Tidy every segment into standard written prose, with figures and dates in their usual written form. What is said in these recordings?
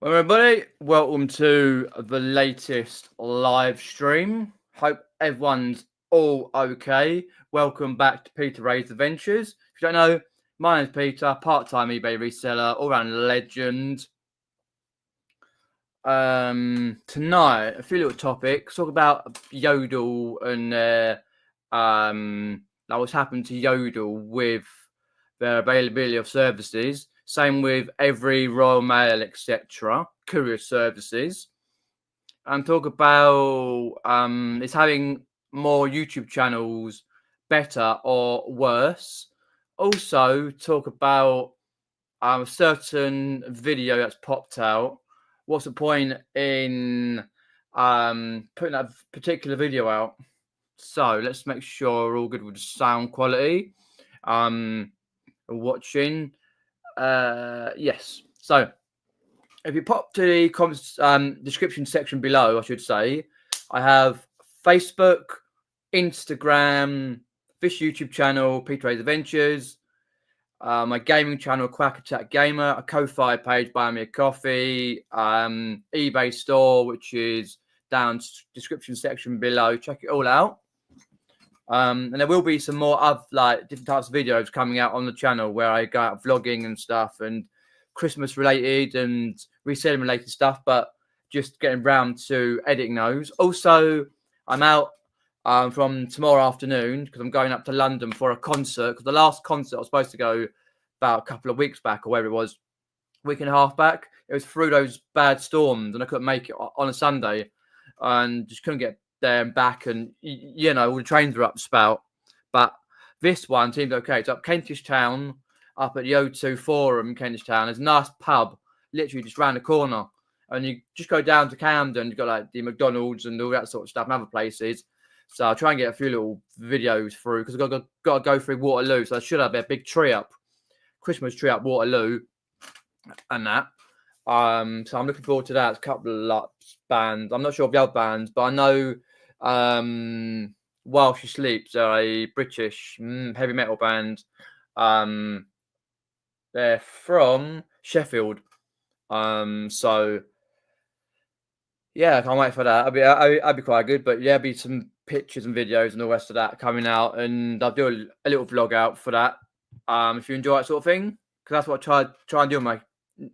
Well, everybody, welcome to the latest live stream. Hope everyone's all okay. Welcome back to Peter Ray's Adventures. If you don't know, my name's Peter, part-time eBay reseller, all-round legend. Tonight, a few little topics. Talk about Yodel and what's happened to Yodel with their availability of services. Same with every Royal Mail, etc. Courier services. And talk about is having more YouTube channels better or worse. Also talk about a certain video that's popped out. What's the point in putting that particular video out? So let's make sure we're all good with the sound quality. Watching. Yes. So if you pop to the comments, description section below, I should say, I have Facebook, Instagram, this YouTube channel, Peter Ray's Adventures, my gaming channel, Quack Attack Gamer, a Ko-Fi page, Buy Me a Coffee, eBay store, which is down description section below. Check it all out. And there will be some more of different types of videos coming out on the channel where I go out vlogging and stuff and Christmas related and reselling related stuff, but just getting round to editing those. Also, I'm out from tomorrow afternoon because I'm going up to London for a concert, because the last concert I was supposed to go about a couple of weeks back, or whatever it was, week and a half back, it was through those bad storms and I couldn't make it on a Sunday and just couldn't get there and back, and all the trains were up the spout. But this one seemed okay. It's up Kentish Town, up at the O2 Forum, Kentish Town. There's a nice pub, literally just round the corner. And you just go down to Camden, you've got like the McDonald's and all that sort of stuff and other places. So I'll try and get a few little videos through, because I've got to go through Waterloo. So I should have a big tree up, Christmas tree up Waterloo and that. So I'm looking forward to that. It's a couple of bands. I'm not sure of the other bands, but I know While She Sleeps are a British heavy metal band. They're from Sheffield. So yeah, I can't wait for that. I'll be quite good. But yeah, there'll be some pictures and videos and all the rest of that coming out, and I'll do a little vlog out for that. If you enjoy that sort of thing, because that's what I try and do on my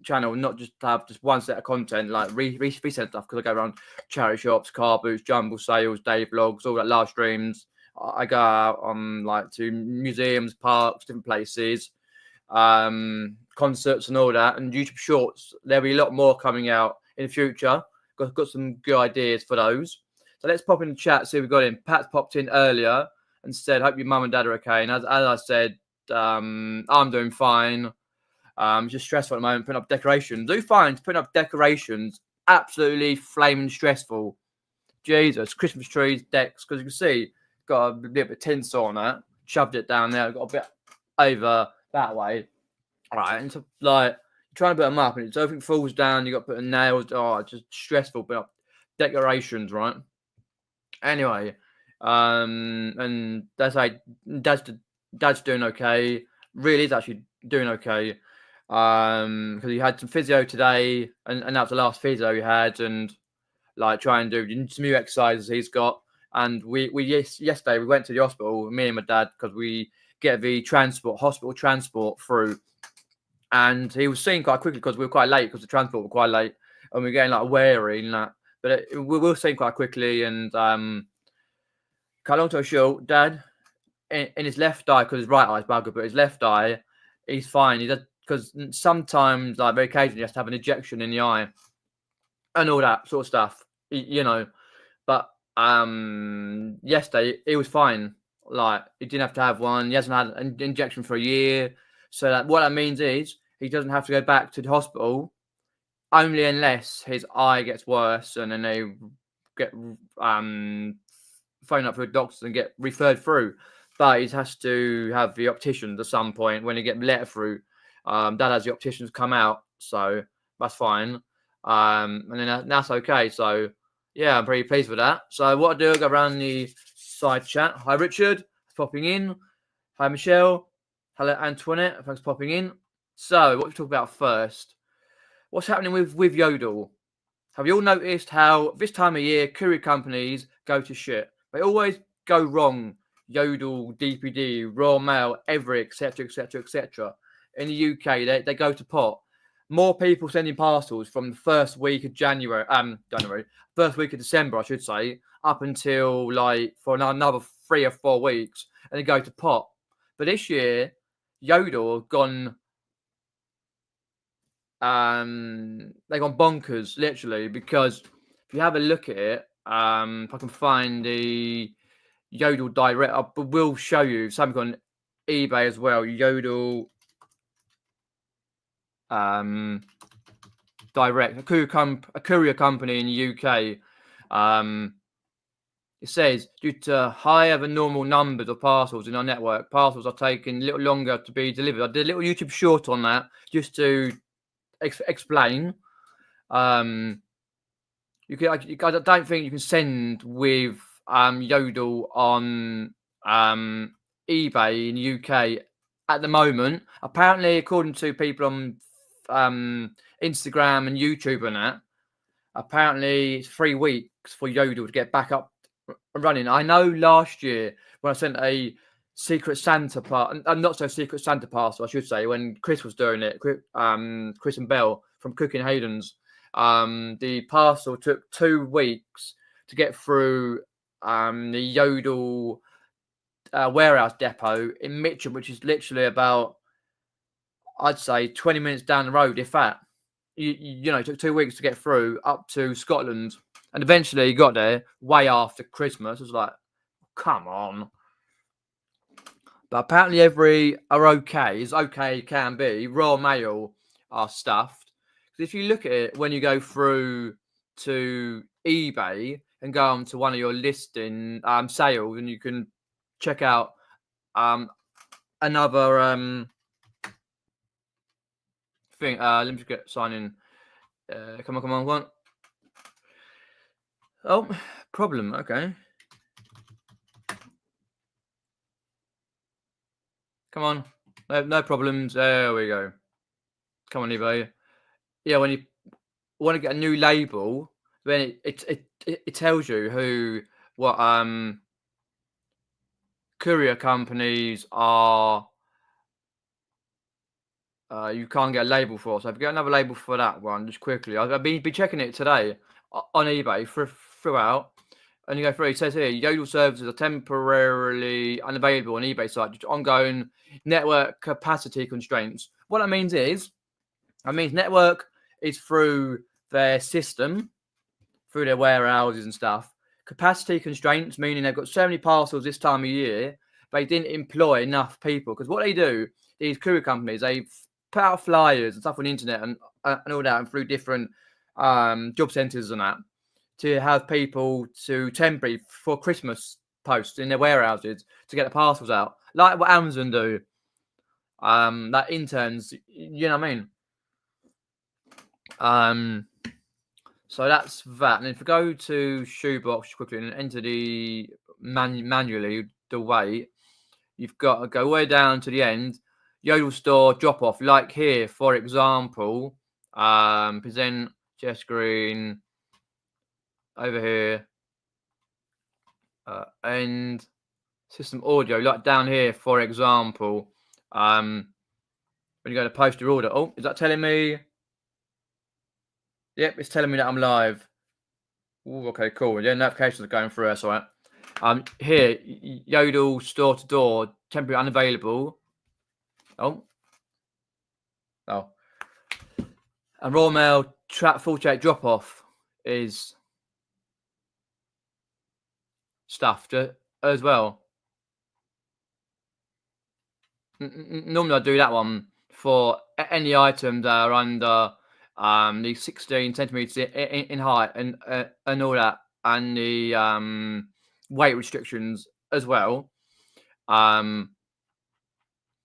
channel, not just have just one set of content, like recent stuff, because I go around charity shops, Carboots, jumble sales, day vlogs, all that live streams. I go out on to museums, parks, different places, concerts and all that, and YouTube shorts. There'll be a lot more coming out in the future. Got some good ideas for those. So let's pop in the chat, see if we got in. Pat's popped in earlier and said, hope your mum and dad are okay. And as I said, I'm doing fine. Just stressful at the moment, putting up decorations. Do find putting up decorations absolutely flaming stressful. Jesus, Christmas trees, decks, because you can see, got a bit of tinsel on that. Shoved it down there, got a bit over that way. All right, and so you're trying to put them up, and so everything falls down. You got to put nails. Oh, it's just stressful. Put up decorations, right? Anyway, and that's like dad's doing okay. Really is actually doing okay. Because he had some physio today, and that's the last physio he had, and try and do some new exercises he's got. And yesterday we went to the hospital, me and my dad, because we get the hospital transport through, and he was seen quite quickly because we were quite late, because the transport were quite late, and we were getting wary and that. But we were seen quite quickly, and cut long story short, Dad, in his left eye, because his right eye's buggered, but his left eye, he's fine. He does, because sometimes, very occasionally, he has to have an injection in the eye and all that sort of stuff, But yesterday, he was fine. He didn't have to have one. He hasn't had an injection for a year. So what that means is he doesn't have to go back to the hospital, only unless his eye gets worse, and then they get phone up for the doctors and get referred through. But he has to have the opticians at some point when he get the letter through. Dad has the opticians come out, so that's fine. And then that's okay. So yeah, I'm pretty pleased with that. So what I do, I go around the side chat. Hi Richard, popping in. Hi Michelle. Hello Antoinette, thanks for popping in. So what we talk about first? what's happening with Yodel? Have you all noticed how this time of year courier companies go to shit? They always go wrong. Yodel, DPD, Royal Mail, Everett, etc., etc., etc. In the UK, they go to pot. More people sending parcels from the first week of first week of December, I should say, up until like for another 3 or 4 weeks, and they go to pot. But this year, Yodel have gone. They've gone bonkers, literally, because if you have a look at it, if I can find the Yodel direct, I will show you something on eBay as well. Yodel direct, a courier company in the UK. It says, due to higher than normal numbers of parcels in our network, parcels are taking a little longer to be delivered. I did a little YouTube short on that just to explain. You can, I don't think you can send with Yodel on eBay in the UK at the moment. Apparently, according to people on Instagram and YouTube and that, apparently it's 3 weeks for Yodel to get back up and running. I know last year when I sent a Secret Santa not so Secret Santa parcel, I should say, when Chris was doing it, Chris and Bell from Cooking Hayden's, the parcel took 2 weeks to get through the Yodel warehouse depot in Mitcham, which is literally about, I'd say, 20 minutes down the road, if that. You know, it took 2 weeks to get through up to Scotland, and eventually got there way after Christmas. It was like, come on. But apparently every are okay, as okay can be. Royal Mail are stuffed. If you look at it, when you go through to eBay and go on to one of your listing sales, and you can check out another thing. Let me just get sign in. Come on, one. Oh, problem. Okay. Come on. No problems. There we go. Come on, eBay. Yeah, when you want to get a new label, then it tells you what courier companies are you can't get a label for. So if you get another label for that one, just quickly. I've been checking it today on eBay throughout. And you go through, it says here, Yodel services are temporarily unavailable on eBay site due to ongoing network capacity constraints. What that means is, network is through their system, through their warehouses and stuff. Capacity constraints, meaning they've got so many parcels this time of year, they didn't employ enough people. Because what they do, these courier companies, they put out flyers and stuff on the internet and all that, and through different job centres and that, to have people to temporary for Christmas posts in their warehouses to get the parcels out, like what Amazon do. That interns, you know what I mean? So that's that. And if we go to Shoebox quickly and enter the manually the weight, you've got to go way down to the end. Yodel store drop off, like here, for example, present share screen. Over here, and system audio, like down here, for example, when you go to post your order. Oh, is that telling me? Yep, it's telling me that I'm live. Ooh, okay, cool. Yeah, notifications are going through. That's all right. Here, Yodel store to door, temporary unavailable. Oh. And Raw Mail full check drop off is stuffed as well. Normally I do that one for any items that are under the 16 centimeters in height and all that, and the weight restrictions as well. But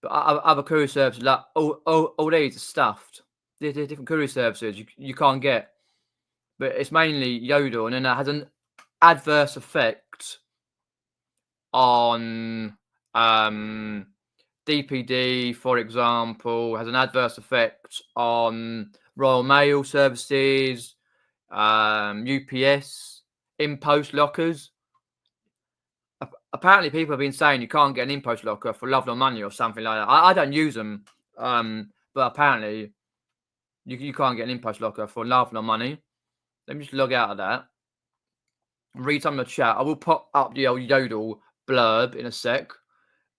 other courier services, like all these are stuffed. There's different courier services you can't get, but it's mainly Yodel, and then that has an adverse effect on DPD, for example, has an adverse effect on Royal Mail services, UPS, in-post lockers. Apparently, people have been saying you can't get an in-post locker for love nor money or something like that. I don't use them, but apparently you can't get an in-post locker for love nor money. Let me just log out of that. Read some of the chat. I will pop up the old Yodel blurb in a sec.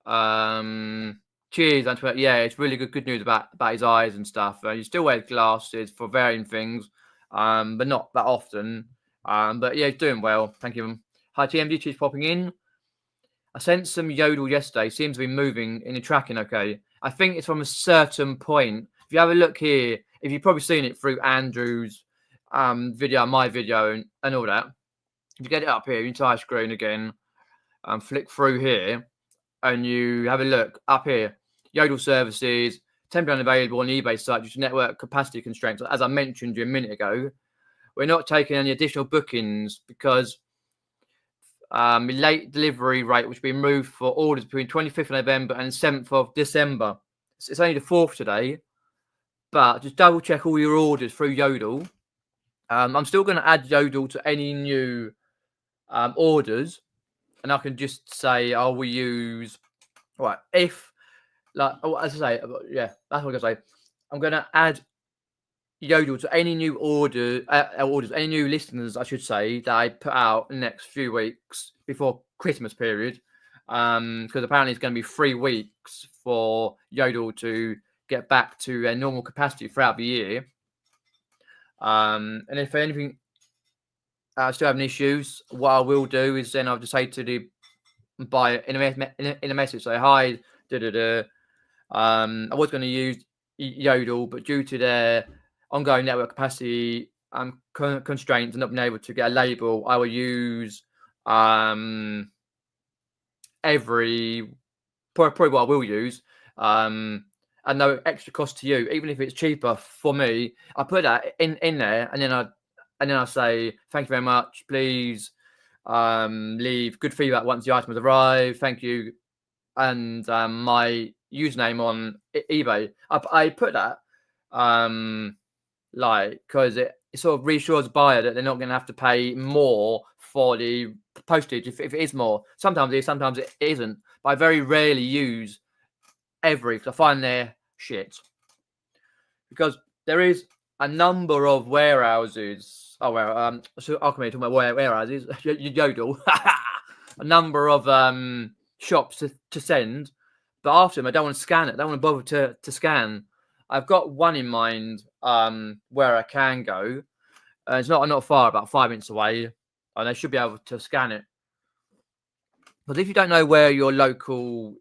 Cheers, Antoinette. Yeah, it's really good news about his eyes and stuff. He still wears glasses for varying things, but not that often. But yeah, he's doing well. Thank you. Hi, TMD. Cheers popping in. I sent some Yodel yesterday. Seems to be moving in the tracking. Okay, I think it's from a certain point. If you have a look here, if you've probably seen it through Andrew's video, my video, and all that. If you get it up here, entire screen again, flick through here, and you have a look up here. Yodel services, temporarily available on the eBay site due to network capacity constraints. As I mentioned you a minute ago, we're not taking any additional bookings because late delivery rate, which has been moved for orders between 25th of November and 7th of December. It's only the 4th today, but just double check all your orders through Yodel. I'm still going to add Yodel to any new orders, and I can just say, oh, we use, right, if, like, as I say, yeah, that's what I'm going to say. I'm going to add Yodel to any new orders, any new listeners, I should say, that I put out in the next few weeks before Christmas period, because apparently it's going to be 3 weeks for Yodel to get back to their normal capacity throughout the year. And if anything, still having issues, what I will do is then I'll just say to the buyer in a message, say, hi, I was going to use Yodel, but due to their ongoing network capacity constraints and not being able to get a label, I will use probably what I will use, and no extra cost to you, even if it's cheaper for me. I put that in there, and then I say, thank you very much. Please leave good feedback once the items arrive. Thank you. And my username on eBay. I put that because it sort of reassures the buyer that they're not going to have to pay more for the postage if it is more. Sometimes it is, sometimes it isn't. But I very rarely use every, because I find they're shit. Because there is a number of warehouses. Oh, well, so I'll come here talking about warehouses. Yodel. A number of shops to send, but after them, I don't want to scan it. I don't want to bother to scan. I've got one in mind where I can go. It's not far, about 5 minutes away, and I should be able to scan it. But if you don't know where your local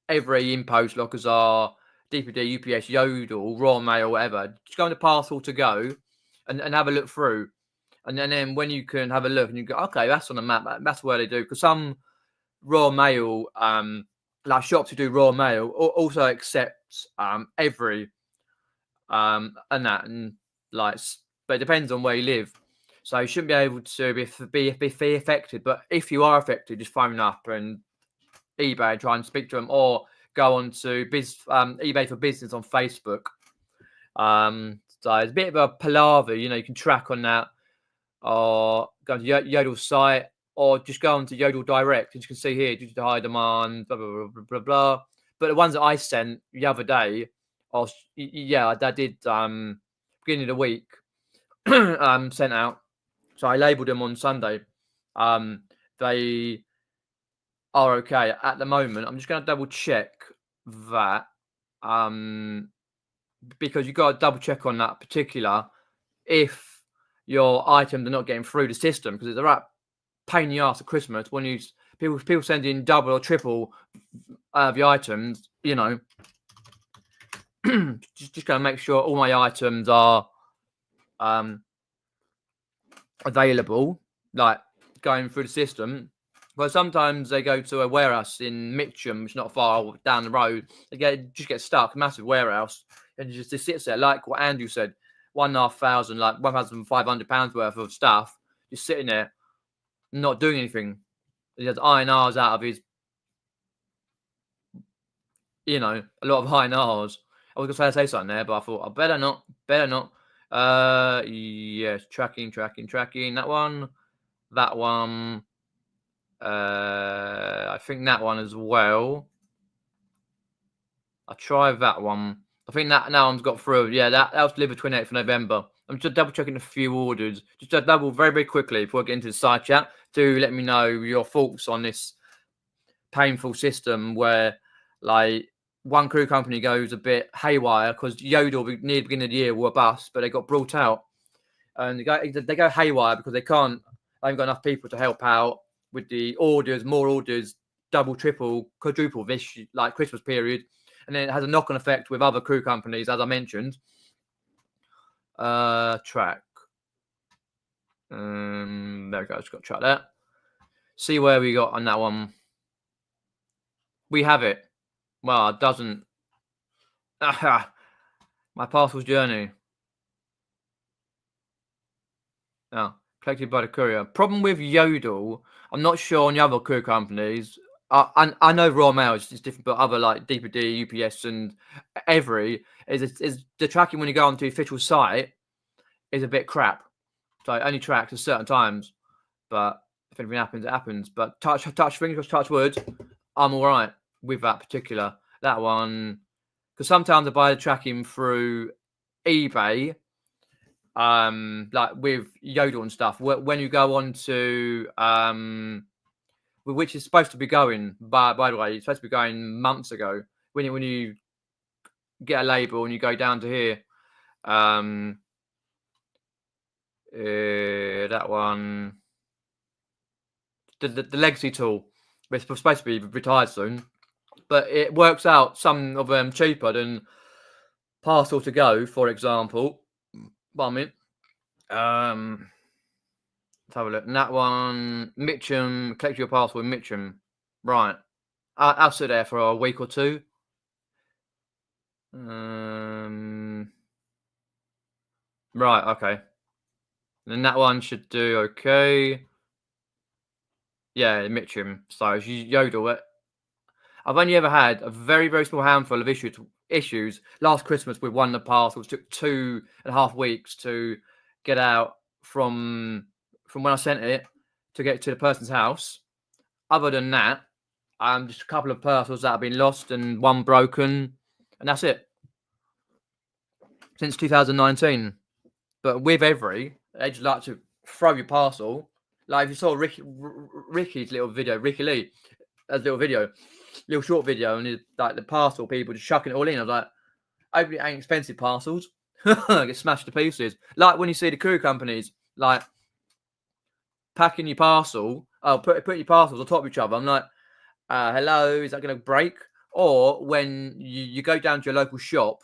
every in-post lockers are, DPD, UPS, Yodel, Royal Mail, whatever, just go into Parcel to Go and have a look through. And then when you can have a look and you go, okay, that's on the map. That's where they do. Because some Royal Mail, like shops who do Royal Mail, also accepts every and that, and like, but it depends on where you live. So you shouldn't be able to be affected. But if you are affected, just phone up and eBay and try and speak to them, or go on to eBay for Business on Facebook. So it's a bit of a palaver, you can track on that, or go to Yodel's site, or just go on to Yodel Direct. As you can see here, due to the high demand, blah, blah, blah, blah, blah. But the ones that I sent the other day, I did beginning of the week, sent out. So I labelled them on Sunday. They are okay at the moment. I'm just going to double check that, because you've got to double check on that particular if your items are not getting through the system, because it's a right pain in the ass at Christmas when people send in double or triple the items. Just going to make sure all my items are available, like going through the system. But sometimes they go to a warehouse in Mitcham, which is not far down the road. They just get stuck, massive warehouse, and it just sits there, like what Andrew said, £1,500, like £1,500 worth of stuff, just sitting there, not doing anything. He has INRs out of his, you know, a lot of high nars. I was gonna say something there, but I thought I better not. Yes, tracking. That one. I think that one as well. I tried that one. I think that one's got through. Yeah, that was delivered 28th of November. I'm just double checking a few orders. Just double very, very quickly before I get into the side chat. Do let me know your thoughts on this painful system where, like, one crew company goes a bit haywire because Yodel near the beginning of the year were a bust, but they got brought out. And they go haywire because they haven't got enough people to help out with the orders, more orders, double, triple, quadruple this like Christmas period. And then it has a knock-on effect with other crew companies, as I mentioned. Track. There we go. Just got to track that. See where we got on that one. We have it. Well, it doesn't. My parcels journey. Oh, collected by the courier. Problem with Yodel, I'm not sure on the other courier companies. I know Raw Mail is different, but other like DPD, UPS, and Every is the tracking when you go onto the official site is a bit crap. So it only tracks at certain times, but if anything happens, it happens. But touch fingers, touch wood, I'm all right with that one, because sometimes I buy the tracking through eBay. Like with Yodel and stuff, when you go on to which is supposed to be going, by the way, it's supposed to be going months ago. When you get a label and you go down to here, that one, the legacy tool, it's supposed to be retired soon, but it works out some of them cheaper than Parcel to Go, for example. Let's have a look. And that one, Mitcham, collect your parcel in Mitcham. Right. I'll sit there for a week or two. Right, okay. And that one should do okay. Yeah, Mitcham. So Yodel it. I've only ever had a very, very small handful of issues. Last Christmas with one of the parcels took 2.5 weeks to get out from when I sent it to get to the person's house. Other than that, just a couple of parcels that have been lost and one broken, and that's it. Since 2019. But with Every, they just like to throw your parcel. Like if you saw Ricky's little video, Ricky Lee, little short video, and it's like the parcel people just chucking it all in. I was like, hopefully it ain't expensive parcels. Get smashed to pieces. Like when you see the courier companies like packing your parcel, putting your parcels on top of each other. I'm like, hello, is that going to break? Or when you go down to your local shop,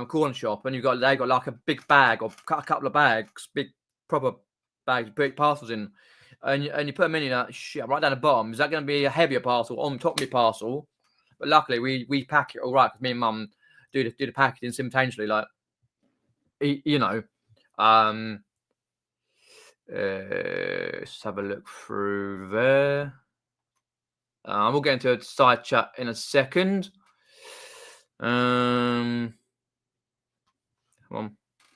corner shop, and they got like a big bag or a couple of bags, big proper bags, big parcels in, and you put them in, like, shit, right down the bottom. Is that going to be a heavier parcel on top of the parcel? But luckily, we pack it all right because me and Mum do the packaging simultaneously. Like, you know, let's have a look through there. We'll get into a side chat in a second. Come on.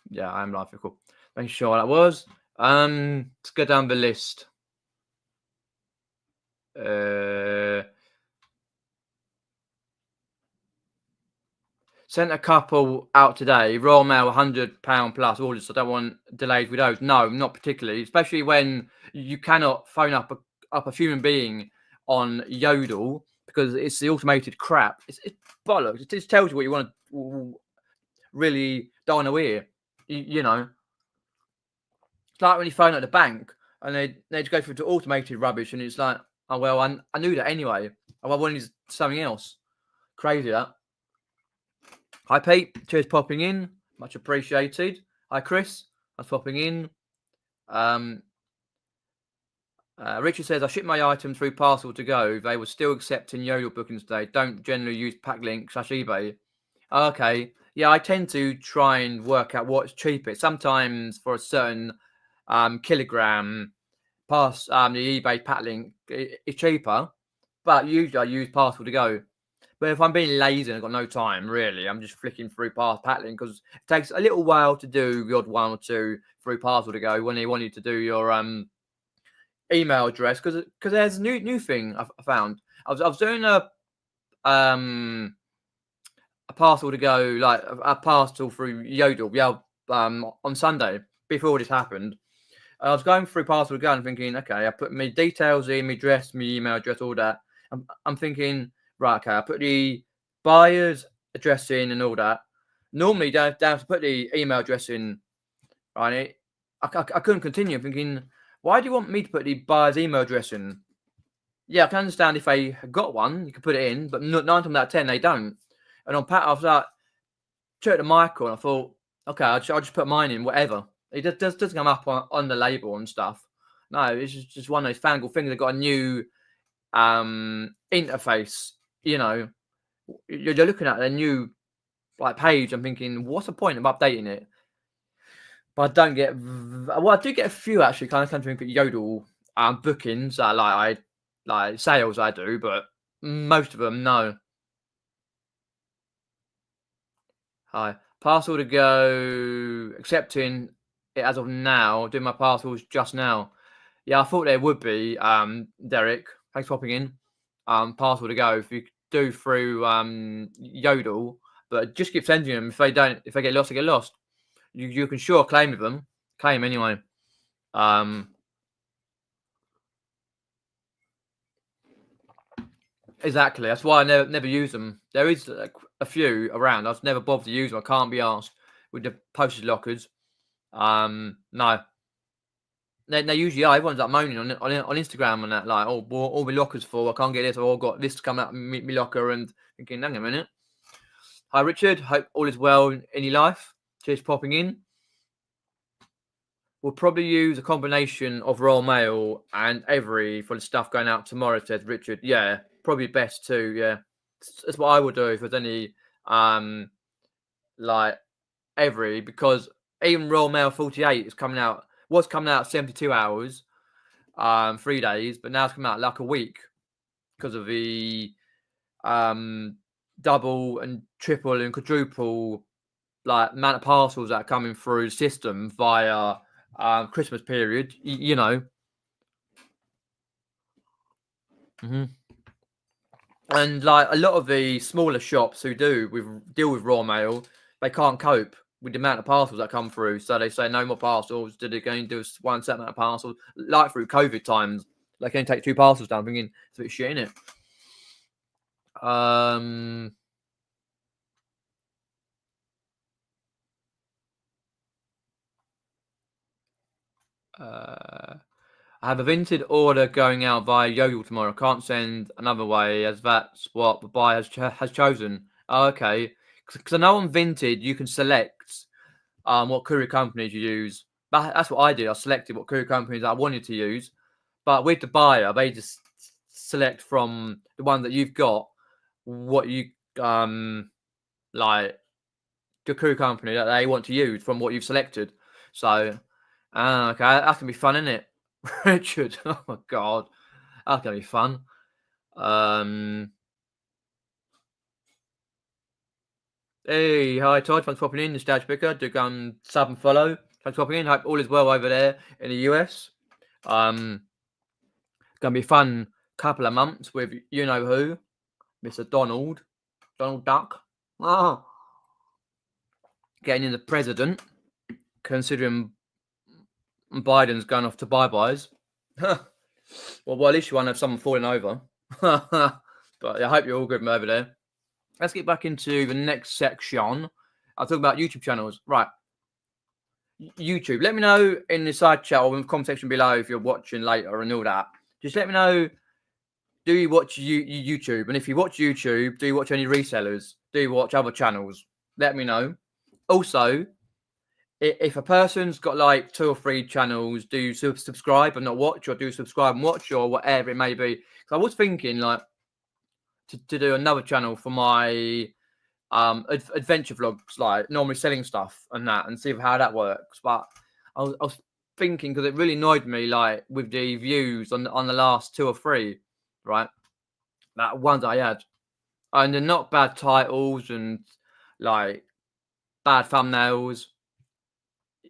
Yeah, I am live. Cool. Making sure that was. Let's go down the list. Sent a couple out today. Royal Mail, £100 plus orders. So I don't want delays with those. No, not particularly. Especially when you cannot phone up a human being on Yodel because it's the automated crap. It's bollocks. It just tells you what you want to really don't want to hear. You know, it's like when you phone at the bank and they just go through to automated rubbish, and it's like, oh well, I knew that anyway. Oh, I wanted something else. Crazy that. Hi Pete, cheers popping in, much appreciated. Hi Chris, that's popping in. Richard says, I ship my items through Parcel to Go. They were still accepting Yodel bookings today. Don't generally use Packlink/eBay. Okay. Yeah, I tend to try and work out what's cheapest. Sometimes for a certain kilogram, the eBay Packlink is cheaper. But usually I use Parcel to Go. But if I'm being lazy and I've got no time, really, I'm just flicking through past Patlin because it takes a little while to do the odd one or two through parcel to go when they want you to do your email address because there's a new thing I found. I was doing a parcel to go, like a parcel through Yodel, on Sunday before this happened. I was going through parcel to go and thinking, okay, I put my details in, my address, my email address, all that. I'm thinking, right, okay, I put the buyer's address in and all that. Normally, they have to put the email address in, right? I couldn't continue. I'm thinking, why do you want me to put the buyer's email address in? Yeah, I can understand if they got one, you can put it in, but 9 times out of 10, they don't. And on Pat, I was like, checked the Michael, and I thought, okay, I'll just put mine in, whatever. It doesn't come up on the label and stuff. No, it's just one of those fangled things. They've got a new interface. You know, you're looking at a new page. I'm thinking, what's the point of updating it? But I don't get. Well, I do get a few actually. Kind of come to Yodel bookings. Like sales. I do, but most of them no. Hi. Parcel to go, accepting it as of now. Doing my parcels just now. Yeah, I thought there would be. Derek, thanks for popping in. Parcel to go. If you do through Yodel, but just keep sending them. If they get lost, they get lost. You can sure claim with them. Claim anyway. Exactly. That's why I never use them. There is a few around. I've never bothered to use them. I can't be asked with the postage lockers. No. They usually are. Everyone's like moaning on Instagram and that, like, oh, all my lockers full. I can't get this. Or I've got this coming up my locker, and thinking, hang on a minute. Hi, Richard. Hope all is well in your life. Cheers for popping in. We'll probably use a combination of Royal Mail and Every for the stuff going out tomorrow, says Richard. Yeah, probably best too. Yeah, that's what I would do if there's any like Every, because even Royal Mail 48 is coming out. Was coming out 72 hours, 3 days, but now it's coming out like a week because of the double and triple and quadruple amount of parcels that are coming through the system via Christmas period, you know. And like a lot of the smaller shops who deal with Raw Mail, they can't cope with the amount of parcels that come through. So they say no more parcels. They're going to do one set amount of parcels. Like through COVID times, they can take 2 parcels down. Thinking it's a bit shit, innit? I have a Vinted order going out via Yodel tomorrow. I can't send another way as that's what the buyer has chosen. Oh, okay. Because I know on Vinted you can select what courier companies you use. That's what I did. I selected what courier companies I wanted to use. But with the buyer, they just select from the one that you've got what you like the courier company that they want to use from what you've selected. So, okay, that can be fun, isn't it? Richard, oh my god, that's gonna be fun. Hey, hi Todd, thanks for popping in. The Stage Picker, do go and sub and follow. Thanks for popping in. Hope all is well over there in the US. Gonna be a fun couple of months with you know who, Mr. Donald Duck. Oh, getting in the president, considering Biden's going off to bye-byes. Well, at least you won't have someone falling over. But I hope you're all good over there. Let's get back into the next section. I'll talk about YouTube channels. Right. YouTube. Let me know in the side chat or in the comment section below if you're watching later and all that. Just let me know, do you watch YouTube? And if you watch YouTube, do you watch any resellers? Do you watch other channels? Let me know. Also, if a person's got like 2 or 3 channels, do you subscribe and not watch, or do you subscribe and watch, or whatever it may be? Because I was thinking like to do another channel for my adventure vlogs, like normally selling stuff and that, and see how that works. But I was thinking, because it really annoyed me, like with the views on the last 2 or 3, right? That ones I had. and they're not bad titles and like bad thumbnails.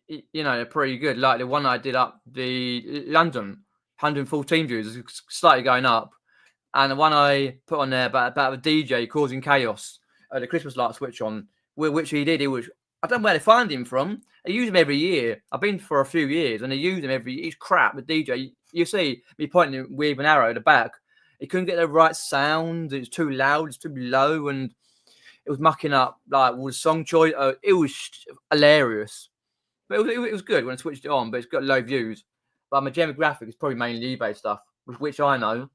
You know, they're pretty good. Like the one I did up the London, 114 views, it's slightly going up. And the one I put on there about a DJ causing chaos, the Christmas light switch on, which he did. It was, I don't know where they find him from. They use him every year. I've been for a few years, and they use him every. He's crap. The DJ, you see me pointing with an arrow at the back. He couldn't get the right sound. It's too loud. It's too low, and it was mucking up like with song choice. It was hilarious, but it was good when I switched it on. But it's got low views. But my demographic is probably mainly eBay stuff, which I know.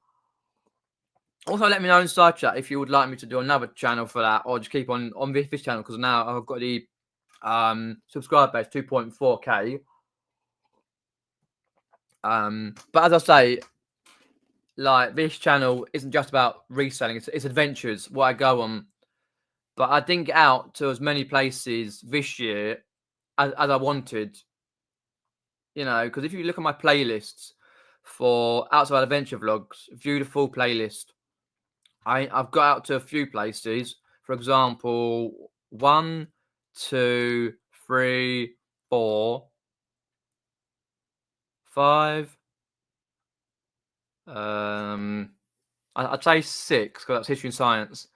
Also, let me know in side chat if you would like me to do another channel for that, or just keep on this channel, because now I've got the subscriber base 2.4k. But as I say, like this channel isn't just about reselling; it's adventures. What I go on, but I didn't get out to as many places this year as I wanted. You know, because if you look at my playlists for outside adventure vlogs, view the full playlist. I've got out to a few places. For example, 1, 2, 3, 4, 5. I'd say 6 because that's history and science.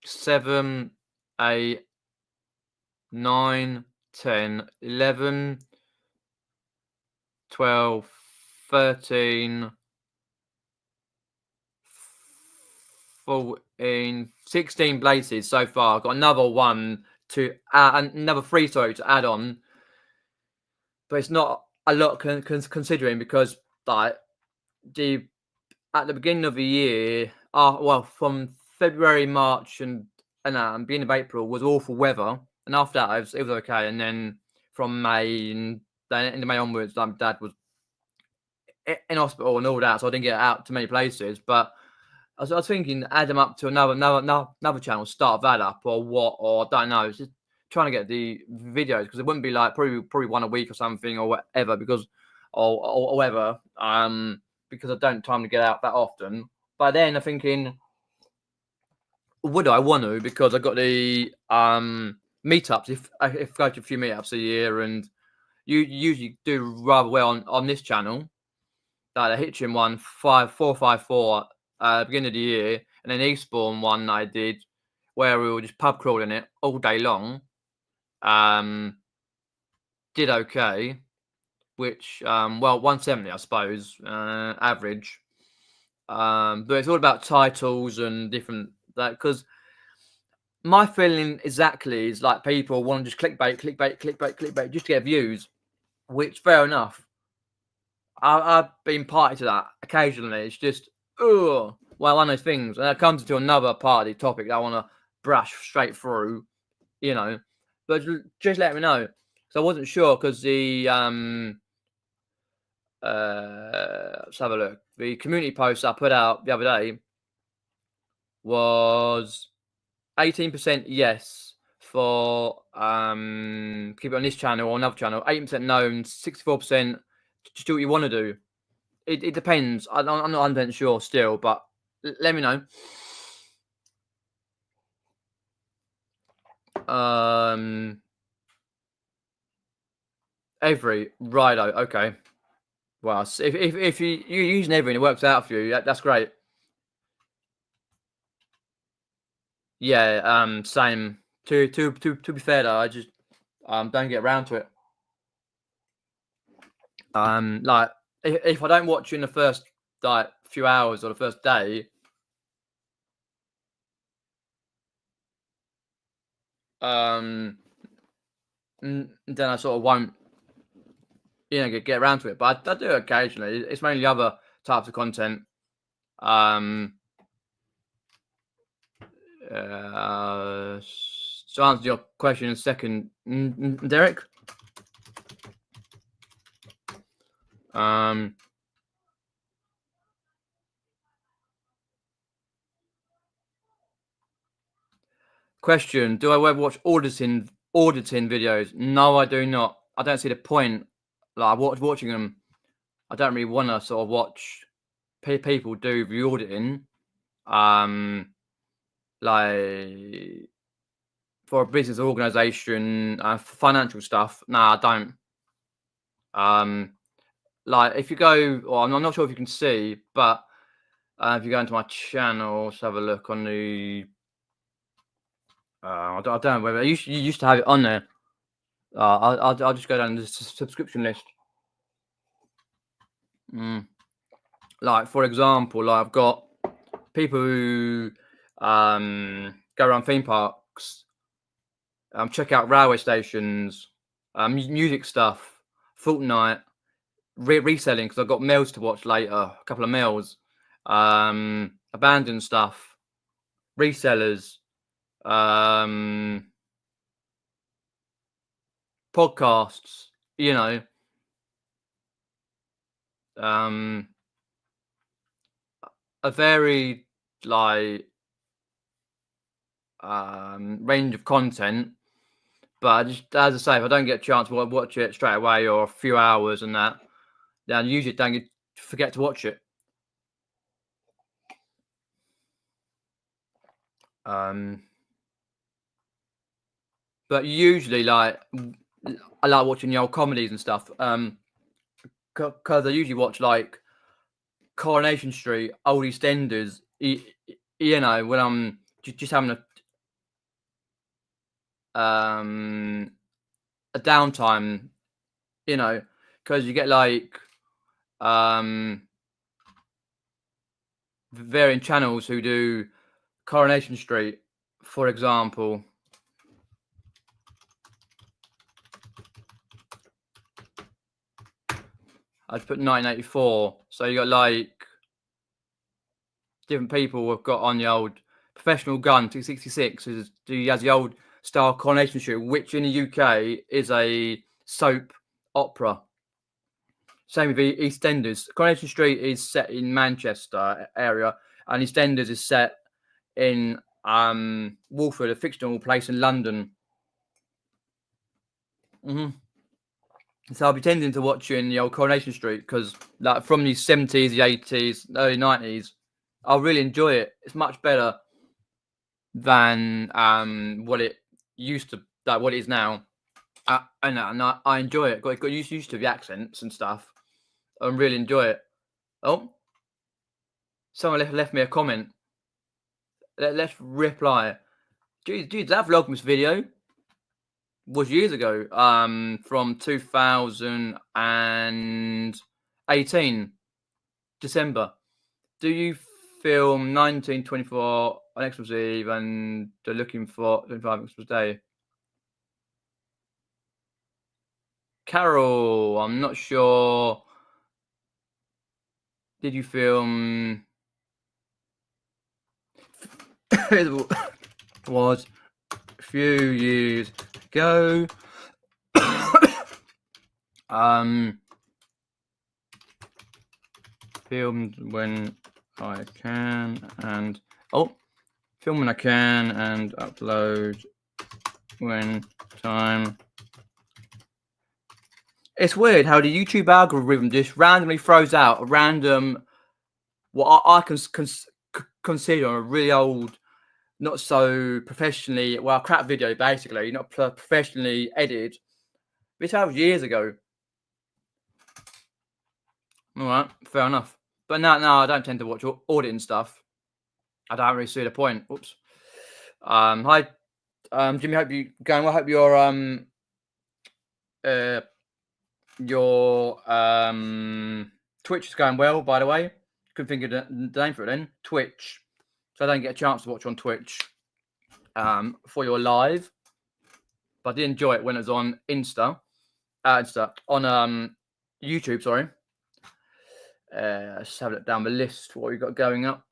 7, 8, 9, 10, 11, 12, 13. 14, 16 places so far. I've got another one to another 3, sorry, to add on, but it's not a lot considering because like at the beginning of the year, well, from February, March, and beginning of April was awful weather, and after that it was okay, and then from May and then into May onwards, like Dad was in hospital and all that, so I didn't get out to many places, but. I was thinking, add them up to another channel, start that up, or what, or I don't know. It's just trying to get the videos because it wouldn't be like probably one a week or something or whatever because or whatever. Because I don't time to get out that often. But then I'm thinking, would I want to? Because I got the meetups. If I go to a few meetups a year, and you usually do rather well on this channel. Like the Hitchin one, 454. Beginning of the year, and then Eastbourne one I did where we were just pub crawling it all day long. Did okay, which well 170 I suppose average. But it's all about titles and different that because my feeling exactly is like people want to just clickbait just to get views, which fair enough. I've been party to that occasionally. It's just well, one of those things, and that comes to another party topic that I want to brush straight through, you know. But just let me know, so I wasn't sure because the let's have a look. The community post I put out the other day was 18% yes for keep it on this channel or another channel, 8% no, and 64% just do what you want to do. It depends. I'm not 100% sure still, but let me know. Every righto, okay. Well, if you're using every and it works out for you, that's great. Yeah, same. To be fair though, I just don't get around to it. Like if I don't watch you in the first like few hours or the first day, then I sort of won't, get around to it. But I do occasionally. It's mainly other types of content. To answer your question in a second, Derek. Question: do I ever watch auditing videos? No, I do not. I don't see the point. Like watching them. I don't really want to sort of watch people do the auditing. like for a business organization, financial stuff. Nah, I don't. Like if you go, or I'm not sure if you can see, but if you go into my channel, let's have a look on the. I don't know whether you used to have it on there. I'll just go down the subscription list. Like for example, like I've got people who go around theme parks, check out railway stations, music stuff, Fortnite, reselling because I've got mails to watch later, a couple of mails, abandoned stuff, resellers, podcasts, you know, a very like range of content. But just as I say, if I don't get a chance to watch it straight away or a few hours and that, then I usually don't forget to watch it. But usually, like, I like watching the old comedies and stuff. Because I usually watch like Coronation Street, old EastEnders. You know, when I'm just having a downtime, you know, because you get like varying channels who do Coronation Street, for example. I'd put 1984. So you got like different people have got on the old Professional Gun 266, who has the old style Coronation Street, which in the UK is a soap opera. Same with EastEnders. Coronation Street is set in Manchester area, and EastEnders is set in Walford, a fictional place in London. So I'll be tending to watching the old Coronation Street because, like, from the 70s, the 80s, early 90s, I really enjoy it. It's much better than what it used to, like what it is now. And I enjoy it. Got used to the accents and stuff. I really enjoy it. Oh, someone left me a comment. Let's reply. Dude, that Vlogmas video was years ago. From 2018, December. Do you film 1924 on Xmas Eve and they're looking for 25 Xmas Day? Carol, I'm not sure. Did you film? It was a few years ago. Filmed when I can and film when I can and upload when time. It's weird how the YouTube algorithm just randomly throws out a random, what I can consider a really old, not so professionally, well, crap video basically, not professionally edited. This was years ago. All right, fair enough. But no, I don't tend to watch auditing stuff. I don't really see the point. Oops. Hi, Jimmy. Hope you going well. Hope your Twitch is going well. By the way, couldn't think of the name for it then. Twitch. So I don't get a chance to watch on Twitch for your live, but I did enjoy it when it was on Insta on YouTube. Sorry. Let's have a look down the list. What we got going up,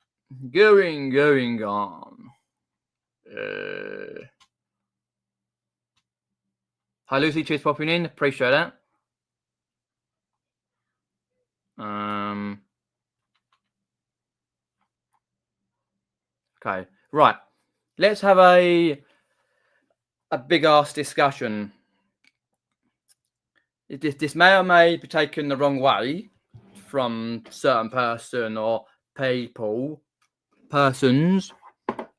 going on. Hi Lucy, cheers for popping in. Appreciate that. Okay, right. Let's have a big ass discussion. This may or may be taken the wrong way from certain person or persons.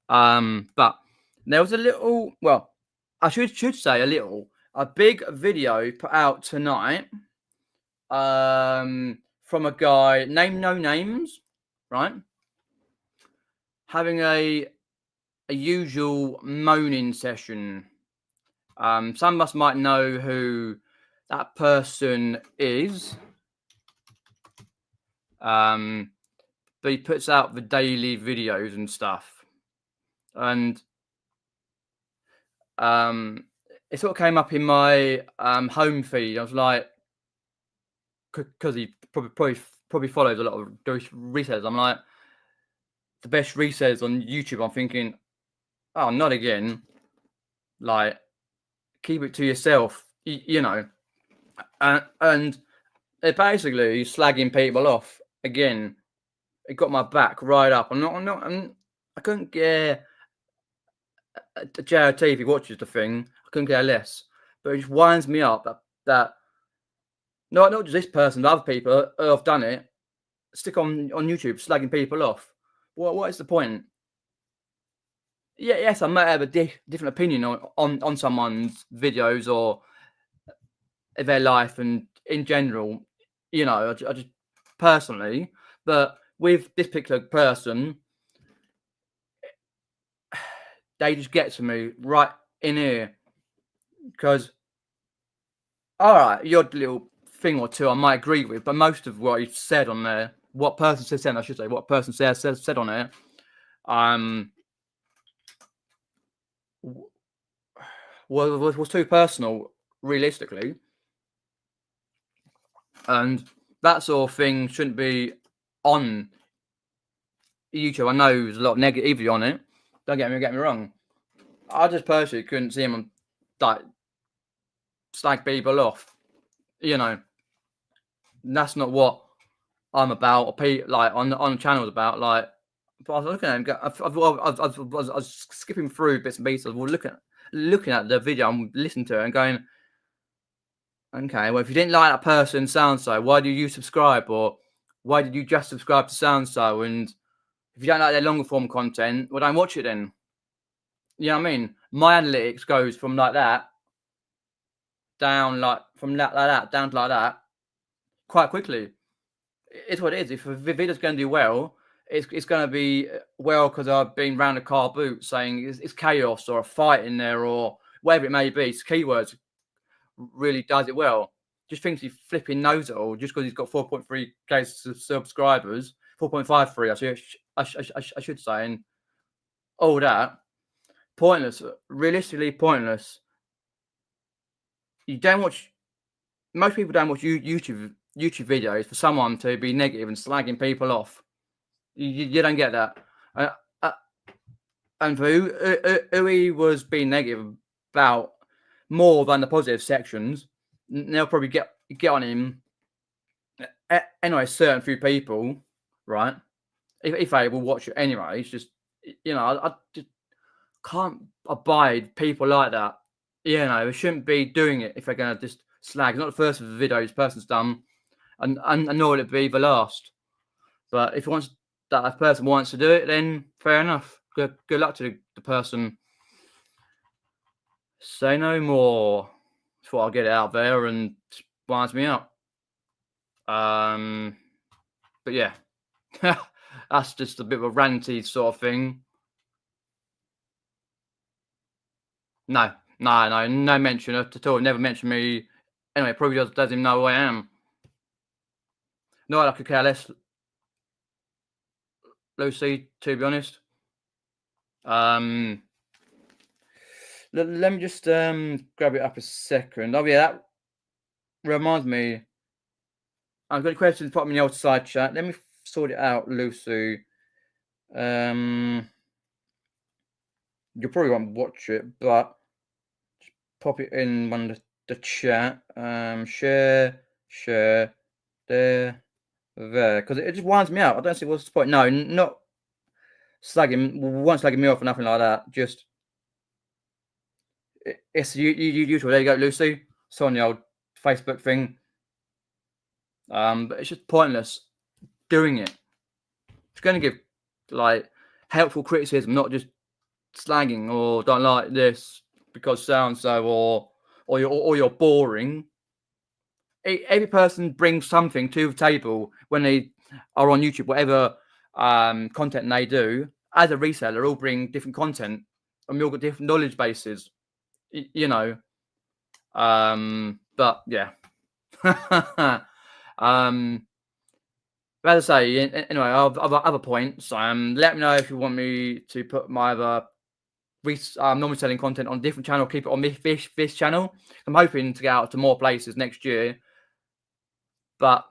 But there was a little, well, I should say a big video put out tonight from a guy named No Names, right? Having a usual moaning session. Some of us might know who that person is. But he puts out the daily videos and stuff. And it sort of came up in my home feed. I was like, because he probably follows a lot of resellers. I'm like, the best resellers on YouTube. I'm thinking, oh, not again. Like, keep it to yourself, you know. And it basically slagging people off again. It got my back right up. I couldn't get JRT if he watches the thing. I couldn't care less. But it just winds me up that not just this person, but other people who have done it, stick on YouTube slagging people off. What is the point? Yeah, yes, I might have a different opinion on someone's videos or their life and in general, you know, I just personally, but with this particular person, they just get to me right in here because, all right, your little thing or two I might agree with, but most of what he said on there, what person said, I should say, what person said on there, was too personal, realistically, and that sort of thing shouldn't be on YouTube. I know there's a lot of negativity on it. Don't get me wrong. I just personally couldn't see him like slag people off. You know, that's not what I'm about. Or like on the channel's about. Like, but I was looking at him. I was skipping through bits and pieces. I was looking at the video and listening to it and going, okay, well, if you didn't like that person sound so, why do you subscribe? Or why did you just subscribe to sound so? And if you don't like their longer form content, well, don't watch it then. You know what I mean? My analytics goes from like that down, like from like that down to like that quite quickly. It's what it is. If a video's going to do well, it's going to be well because I've been round the car boot saying it's chaos or a fight in there or whatever it may be. It's keywords really does it well. Just thinks he flipping knows it all just because he's got 4.3k subscribers, 4.53 I should say, and all that. Pointless, realistically pointless. Most people don't watch YouTube videos for someone to be negative and slagging people off. You don't get that. And for who he was being negative about more than the positive sections, they'll probably get on him. Anyway, certain few people, right? If they will watch it anyway, it's just, you know, I just can't abide people like that. You know, they shouldn't be doing it if they're going to just slag. It's not the first of the videos person's done, and nor will it be the last. But if that person wants to do it, then fair enough. Good luck to the person. Say no more. Thought I'll get it out there and winds me up. But yeah, that's just a bit of a ranty sort of thing. No mention at all. Never mentioned me. Anyway, probably doesn't even know who I am. No, I could care less, Lucy, to be honest. Let me just grab it up a second. Oh yeah, that reminds me. I've got a question to pop in the old side chat. Let me sort it out, Lucy. You probably won't watch it, but just pop it in one of the chat. Share there, because it just winds me out. I don't see what's the point. No, not won't slagging me off or nothing like that. Just it's usual. There you go, Lucy. It's on the old Facebook thing. But it's just pointless doing it. It's going to give like helpful criticism, not just slagging or don't like this because so and so, or you're boring. Every person brings something to the table when they are on YouTube, whatever content they do. As a reseller, all bring different content, and we all got different knowledge bases, you know. But yeah. But as I say, anyway, other points. Let me know if you want me to put my other normal selling content on a different channel, keep it on this channel. I'm hoping to get out to more places next year, but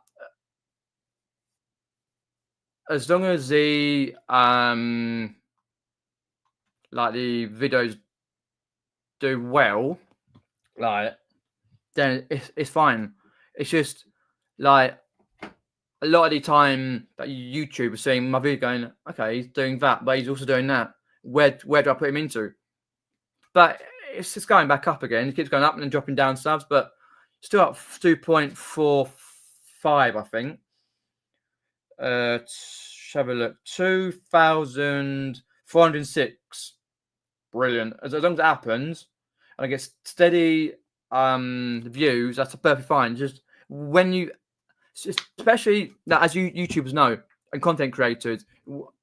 as long as the like the videos do well, like, then it's fine. It's just like a lot of the time that YouTube is seeing my video going, okay, he's doing that, but he's also doing that. Where do I put him into? But it's just going back up again. It keeps going up and then dropping down subs, but still up 2.45, I think. Let's have a look. 2,406. Brilliant. As long as it happens, and I get steady views, that's perfectly fine. Just when you, especially that, as you YouTubers know and content creators,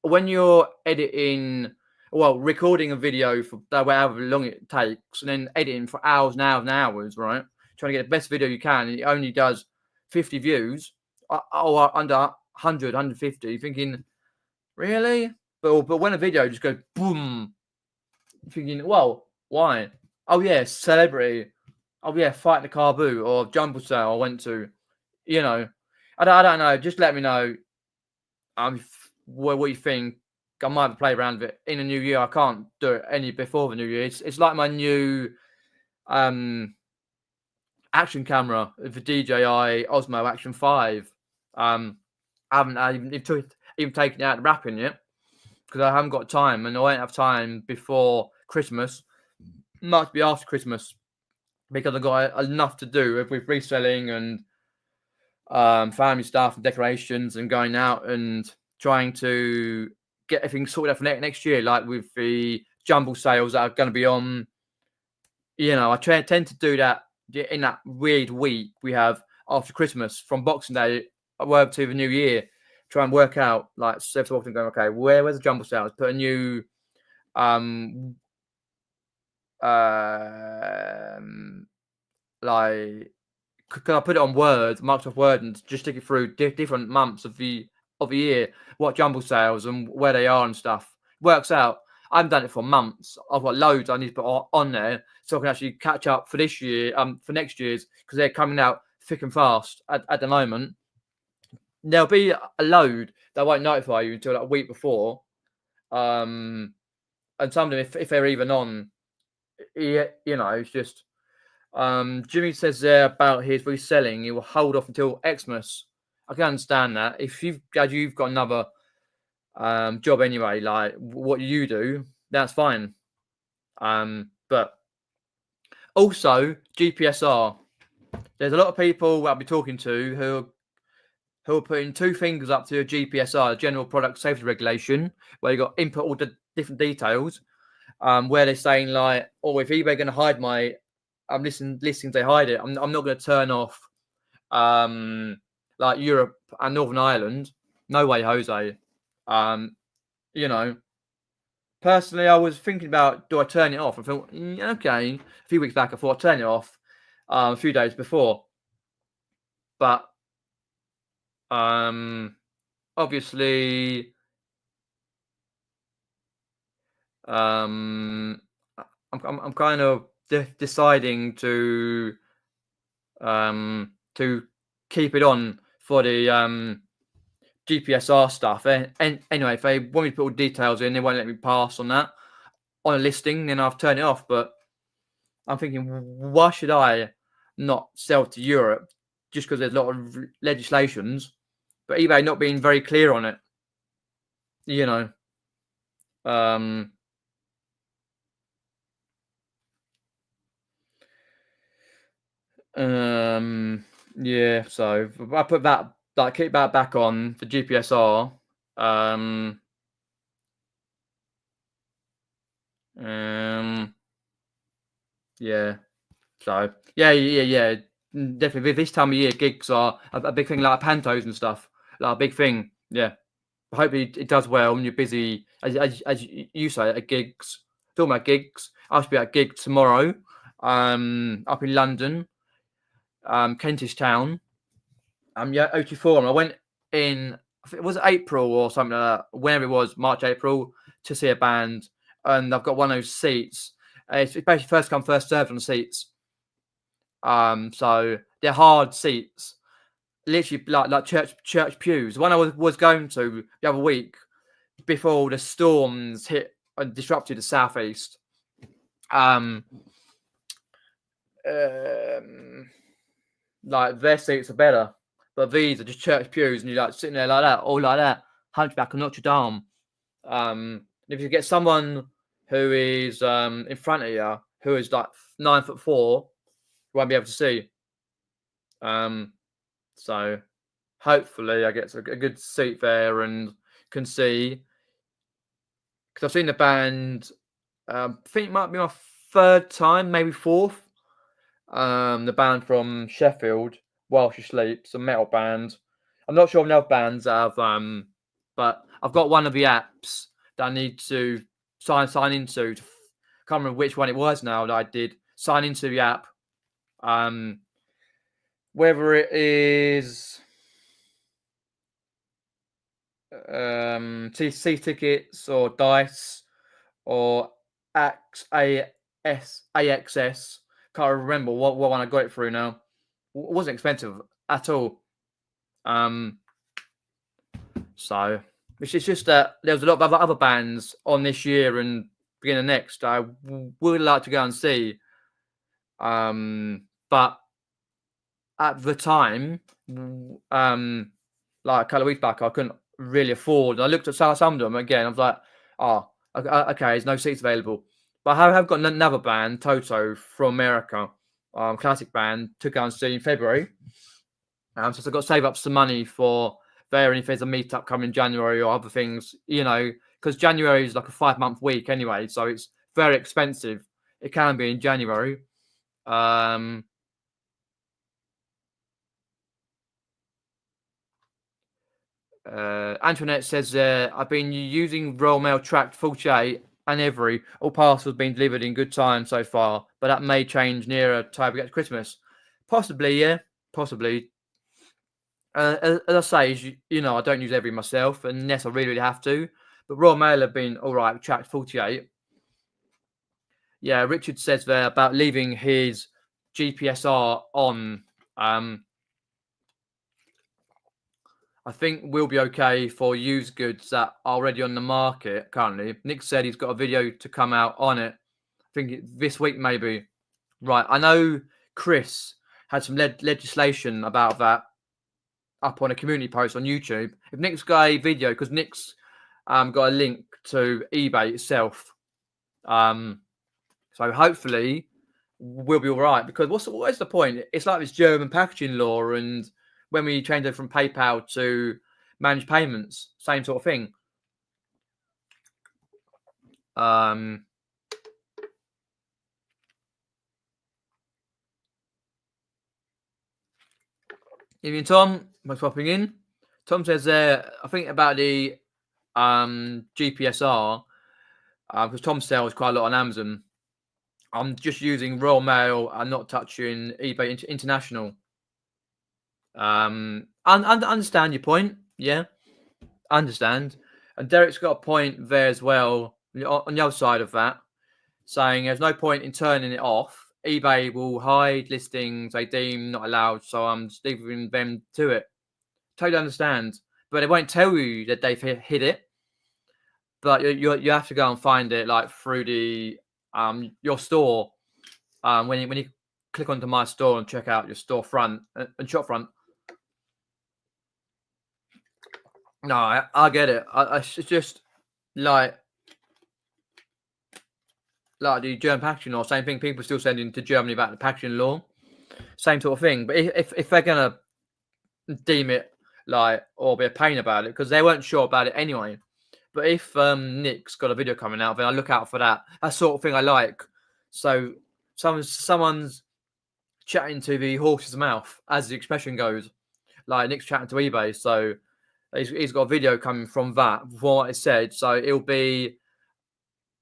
when you're editing, well, recording a video for however long it takes, and then editing for hours and hours and hours, right? Trying to get the best video you can, and it only does 50 views, or under 100, 150. You're thinking, really? But when a video just goes boom, you're thinking, well, why? Oh yeah, celebrity. Oh yeah, fight the Carboot or jumble sale I went to. You know, I don't know. Just let me know. What you think. I might have to play around with it in the new year. I can't do it any before the new year. It's like my new action camera, the DJI Osmo Action 5. I haven't even taken it out of wrapping yet because I haven't got time, and I won't have time before Christmas. Might be after Christmas because I've got enough to do with reselling and family stuff and decorations and going out and trying to get everything sorted out for next year, like with the jumble sales that are going to be on. You know, I tend to do that in that weird week we have after Christmas, from Boxing Day up to the New Year. Try and work out, like, so often going, okay, where's the jumble sales? Put a new like, can I put it on Word, Microsoft Word, and just stick it through different months of the year, what jumble sales and where they are and stuff. Works out. I haven't done it for months. I've got loads I need to put on there so I can actually catch up for this year, for next year's, because they're coming out thick and fast at the moment. There'll be a load that won't notify you until like a week before. And some of them, if they're even on, you know, it's just. Jimmy says there about his reselling, he will hold off until Xmas. I can understand that. If you've got another job anyway, like what you do, that's fine. But also GPSR. There's a lot of people I'll be talking to who are putting two fingers up to a GPSR, General Product Safety Regulation, where you got input all the different details. Where they're saying like, oh, if eBay going to hide my listings, they hide it. I'm not going to turn off like Europe and Northern Ireland. No way, Jose. You know, personally, I was thinking about, do I turn it off? I thought, okay. A few weeks back, I thought I'd turn it off a few days before. But obviously, I'm kind of deciding to keep it on for the GPSR stuff. And anyway, if they want me to put all details in, they won't let me pass on that on a listing, then I've turned it off. But I'm thinking, why should I not sell to Europe just because there's a lot of legislations, but eBay not being very clear on it, you know. Yeah, so I put that, like, keep that back on the GPSR. Yeah. So yeah. Definitely. This time of year, gigs are a big thing, like pantos and stuff. Like a big thing. Yeah. I hope it does well when you're busy, as you say, at gigs. Talking about gigs, I should be at a gig tomorrow, up in London, Kentish Town. Yeah, OT4. And I went in, I think it was April or something like that, whenever it was, March, April, to see a band. And I've got one of those seats. It's basically first come, first served on the seats. So they're hard seats, literally like church pews. The one I was going to the other week before the storms hit and disrupted the southeast. Like their seats are better, but these are just church pews, and you're like sitting there like that, all like that, Hunchback of Notre Dame. If you get someone who is in front of you, who is like 9'4", you won't be able to see. So hopefully I get a good seat there and can see, because I've seen the band. I think it might be my third time, maybe fourth. The band from Sheffield, While She Sleeps, a metal band. I'm not sure of enough bands that have, but I've got one of the apps that I need to sign into. Can't remember which one it was now that I did sign into the app. Whether it is TC tickets or Dice or AXS. Can't remember what one I got it through now. It wasn't expensive at all. So it's just that there was a lot of other bands on this year and beginning of next I would like to go and see. But at the time, like a couple of weeks back, I couldn't really afford. And I looked at some of them again. I was like, oh, okay, there's no seats available. But I have got another band, Toto, from America, classic band, to go and see in February. So I've got to save up some money for there, and if there's a meetup coming in January or other things, because January is like a 5-month week anyway, so it's very expensive. It can be in January. Antoinette says, I've been using Royal Mail Tract 48 and every. All parcels been delivered in good time so far, but that may change nearer time we get to Christmas. Possibly, yeah. Possibly. As I say, I don't use every myself unless I really have to. But Royal Mail have been all right with Tract 48. Yeah, Richard says there about leaving his GPSR on. I think we'll be okay for used goods that are already on the market currently. Nick said he's got a video to come out on it. I think this week maybe. Right, I know Chris had some legislation about that up on a community post on YouTube. If Nick's got a video, because Nick's got a link to eBay itself. So hopefully we'll be all right, because what's the point? It's like this German packaging law, and when we change it from PayPal to managed payments, same sort of thing. Evening, Tom. Thanks for popping in. Tom says I think about the GPSR, because Tom sells quite a lot on Amazon. I'm just using Royal Mail and not touching eBay International. I understand your point. Yeah, I understand. And Derek's got a point there as well on the other side of that, saying there's no point in turning it off. eBay will hide listings they deem not allowed, so I'm just leaving them to it. Totally understand, but they won't tell you that they've hid it. But you have to go and find it, like through the your store. When you click onto my store and check out your storefront and shopfront. No, I get it. It's just like the German packaging law. Same thing. People still sending to Germany about the packaging law. Same sort of thing. But if they're gonna deem it or be a pain about it, because they weren't sure about it anyway. But if Nick's got a video coming out, then I look out for that. That sort of thing I like. So someone's chatting to the horse's mouth, as the expression goes. Like Nick's chatting to eBay, so he's got a video coming from that, from what it said. So it'll be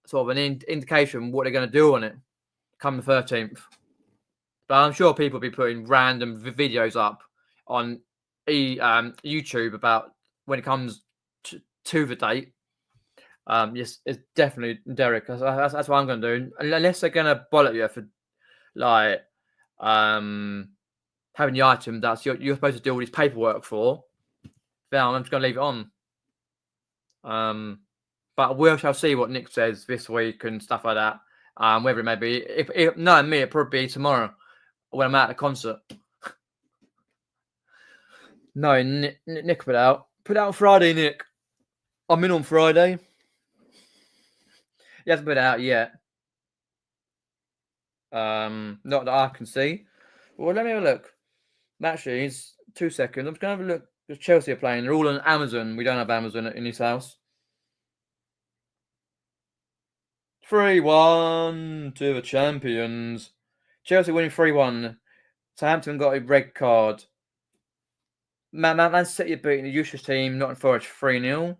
sort of an indication what they're going to do on it come the 13th. But I'm sure people will be putting random videos up on YouTube about when it comes to the date. Yes, it's definitely Derek. That's what I'm going to do. Unless they're going to bollock you for like having the item that you're supposed to do all this paperwork for, then I'm just going to leave it on. But we shall see what Nick says this week and stuff like that. Whether it may be, if knowing me, it'll probably be tomorrow when I'm at the concert. No, Nick put out Friday, Nick. I'm in on Friday. He hasn't put it out yet. Not that I can see. Well, let me have a look. Actually, it's 2 seconds. I'm just going to have a look. Because Chelsea are playing. They're all on Amazon. We don't have Amazon in this house. 3-1 to the champions. Chelsea winning 3-1. Southampton got a red card. Man City beating the useless team, Nottingham Forest 3-0.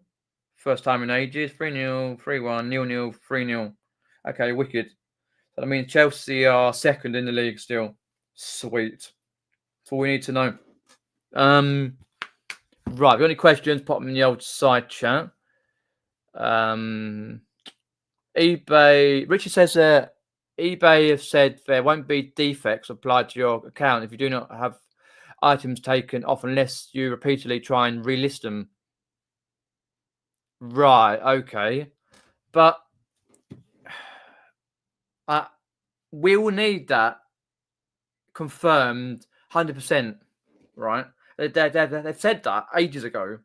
First time in ages. 3-0, 3-1, 0-0, 3-0. Okay, wicked. So that means Chelsea are second in the league still. Sweet. That's all we need to know. Right, if you got any questions, pop them in the old side chat. eBay. Richard says that eBay have said there won't be defects applied to your account if you do not have items taken off unless you repeatedly try and relist them. Right, okay. But we will need that confirmed 100%, right? They've said that ages ago.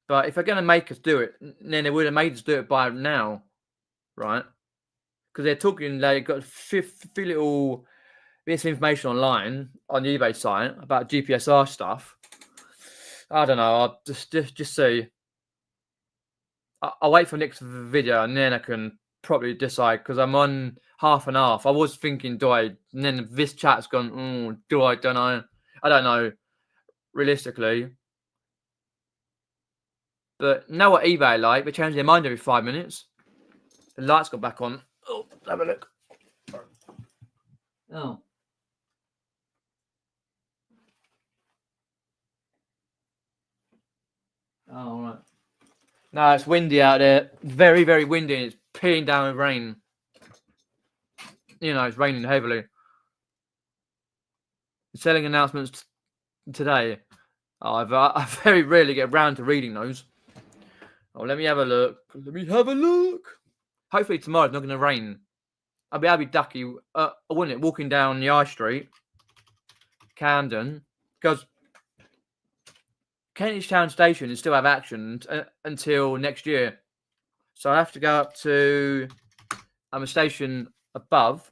But if they're going to make us do it, then they would have made us do it by now, right? Because they're talking, they've got few little bits of information online on the eBay site about GPSR stuff. I don't know. I'll just see. I'll wait for Nick's video and then I can probably decide because I'm on half and half. I was thinking, do I? And then this chat's gone, do I? Don't know. I don't know. Realistically. But know what eBay like. They change their mind every 5 minutes. The lights got back on. Oh, have a look. Oh. Oh, right. No, it's windy out there. Very, very windy. And it's peeing down with rain. You know, it's raining heavily. Selling announcements today. I very rarely get around to reading those. Oh, let me have a look. Hopefully tomorrow's not going to rain. I'll be ducky, wouldn't it? Walking down the High Street, Camden, because Kentish Town Station is still have action until next year. So I have to go up to a station above,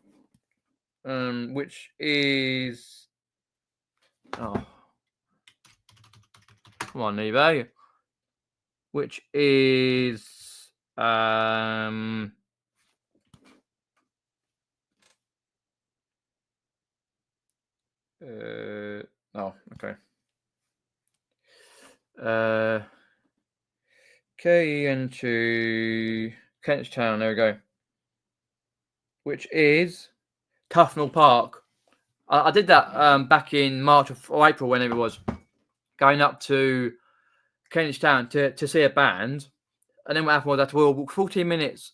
which is come on, eBay. Which is okay. Into Kentish Town, there we go. Which is Tufnell Park. I did that back in March or April, whenever it was, going up to Kentish Town to see a band, and then what happened was that we walked 14 minutes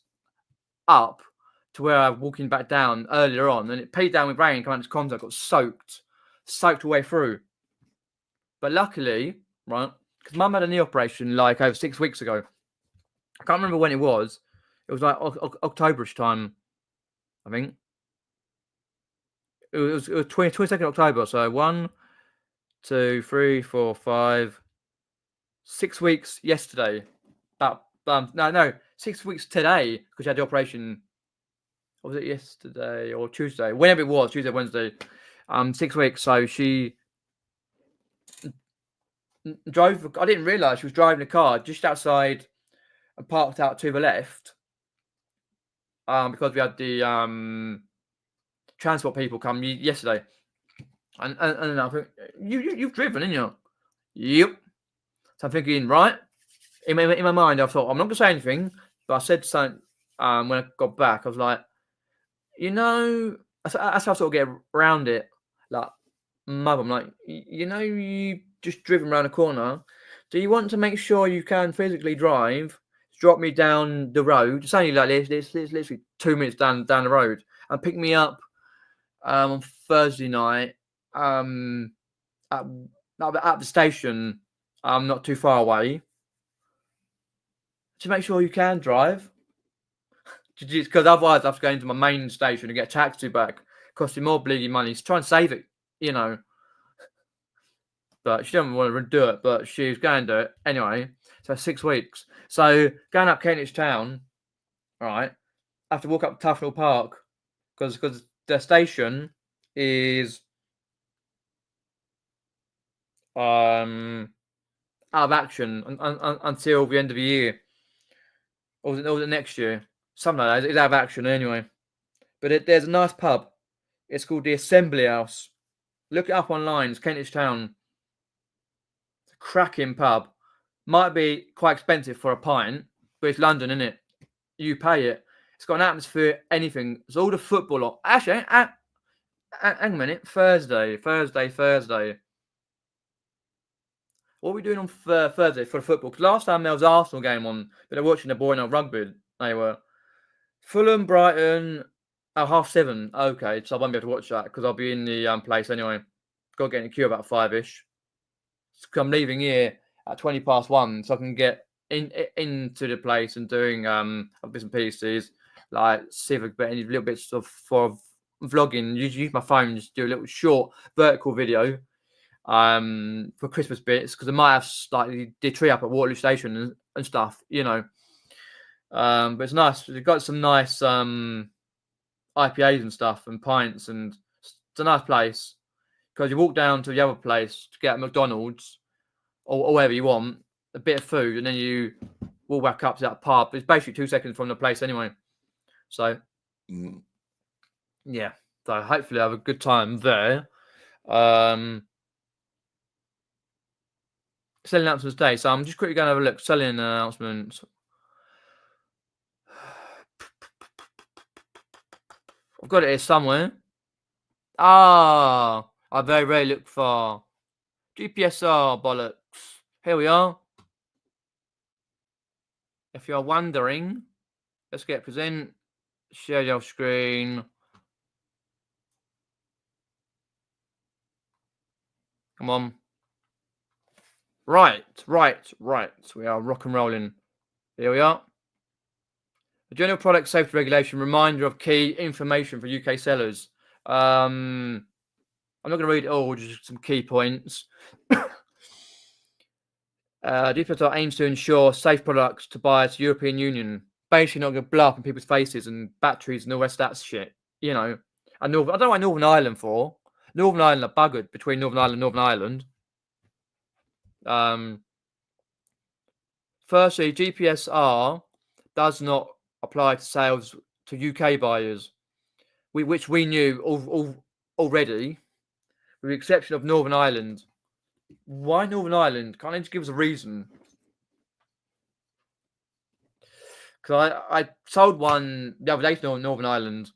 up to where I was walking back down earlier on, and it paid down with rain. Coming into contact, got soaked all the way through. But luckily, right, because Mum had a knee operation like over 6 weeks ago. I can't remember when it was. It was like Octoberish time, I think. It was 22nd October. So 1, 2, 3, 4, 5. 6 weeks yesterday. No, 6 weeks today because she had the operation. Or was it yesterday or Tuesday? Whenever it was, Tuesday, Wednesday. 6 weeks. So she drove. I didn't realise she was driving a car just outside and parked out to the left. Because we had the transport people come yesterday, and I think you've driven, haven't you? Yep. So I'm thinking, right, in my mind, I thought I'm not gonna say anything, but I said something when I got back. I was like, that's how I sort of get around it. Like, mother, I'm like, you just driven around a corner. Do you want to make sure you can physically drive? Drop me down the road. It's only like this. It's literally 2 minutes down the road, and pick me up on Thursday night at the station. Not too far away. To make sure you can drive. Because otherwise I have to go into my main station and get a taxi back, costing more bleeding money. So try and save it, But she didn't want to do it, but she's going to do it anyway. So 6 weeks. So going up Kentish Town, all right, I have to walk up Tufnell Park because the station is out of action until the end of the year, or was it next year? Something like that. It's out of action anyway. But there's a nice pub. It's called the Assembly House. Look it up online. It's Kentish Town. It's a cracking pub. Might be quite expensive for a pint, but it's London, isn't it? You pay it. It's got an atmosphere, anything. It's all the football on. Actually, hang a minute. Thursday. What are we doing on Thursday for the football? Because last time there was an Arsenal game on, but they're watching the Boy Night Rugby. They were Fulham, Brighton, 7:30. Okay, so I won't be able to watch that because I'll be in the place anyway. Got to get in the queue about 5-ish. So I'm leaving here at 1:20, so I can get into the place and doing bits and pieces, like see if I can get any little bits of for vlogging. Use my phone, just do a little short vertical video for Christmas bits, because I might have like the tree up at Waterloo Station and stuff, but it's nice. We've got some nice IPAs and stuff and pints, and it's a nice place because you walk down to the other place to get a McDonald's or whatever you want, a bit of food, and then you walk back up to that pub. It's basically 2 seconds from the place anyway. So yeah, so hopefully I have a good time there. Selling announcements today. So I'm just quickly going to have a look. Selling announcements. I've got it here somewhere. I very rarely look for GPSR bollocks. Here we are. If you're wondering, let's get present. Share your screen. Come on. Right. We are rock and rolling. Here we are. The General Product Safety Regulation reminder of key information for UK sellers. I'm not going to read it all, just some key points. DPSR aims to ensure safe products to buyers to European Union. Basically, not going to blow up in people's faces and batteries and all the rest of that shit. And I don't know why Northern Ireland for. Northern Ireland are buggered between Northern Ireland and Northern Ireland. Firstly, GPSR does not apply to sales to UK buyers, which we knew already, with the exception of Northern Ireland. Why Northern Ireland? Can't they just give us a reason? Because I sold one the other day to Northern Ireland,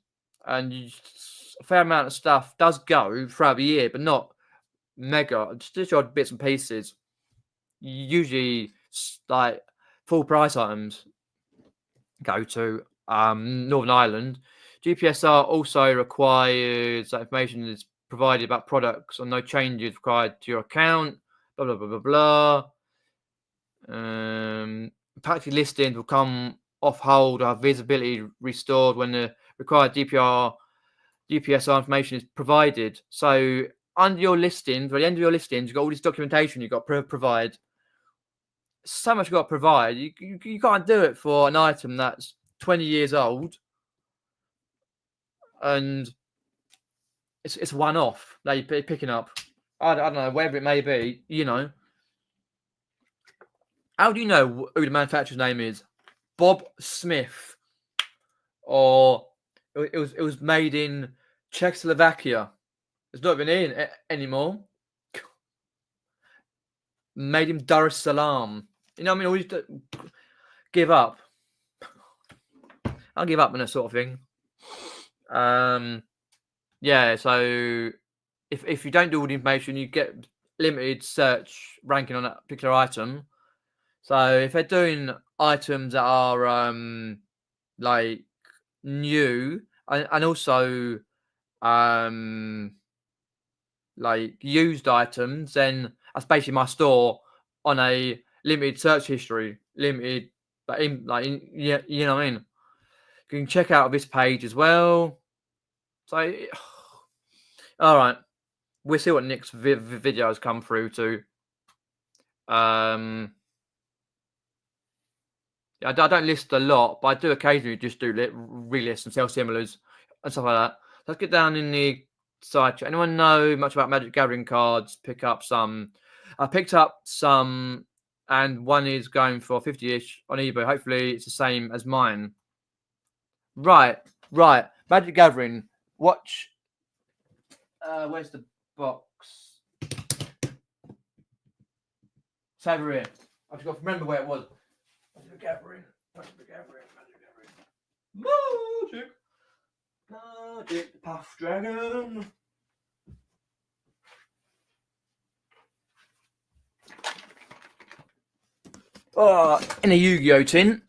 and a fair amount of stuff does go throughout the year, but not mega, just odd bits and pieces. Usually, like full price items go to Northern Ireland. GPSR also requires that information is provided about products and no changes required to your account. Blah blah blah blah blah. Practically listings will come off hold or have visibility restored when the required GPSR information is provided. So under your listings, by the end of your listings, you've got all this documentation you've got to provide. So much you've got to provide. You can't do it for an item that's 20 years old and it's one-off that you're picking up. I don't know, whatever it may be, How do you know who the manufacturer's name is? Bob Smith, or it was made in Czechoslovakia. It's not even in anymore. Made in Dar es Salaam. You know what I mean? Always give up. I'll give up on that sort of thing. Yeah, so if you don't do all the information, you get limited search ranking on that particular item. So if they're doing items that are like new and also like used items, then that's basically my store on a limited search history, limited, but yeah, you know what I mean. You can check out this page as well. So, all right, we'll see what Nick's videos come through to. I don't list a lot, but I do occasionally just do relist and sell similars and stuff like that. Let's get down in the side chat. Anyone know much about Magic Gathering cards? Pick up some. I picked up some, and one is going for 50-ish on eBay. Hopefully, it's the same as mine. Right. Magic Gathering. Watch. Where's the box? It's over here. I've got to remember where it was. Magic Gathering. Magic Puff Dragon. Oh, in a Yu-Gi-Oh tin.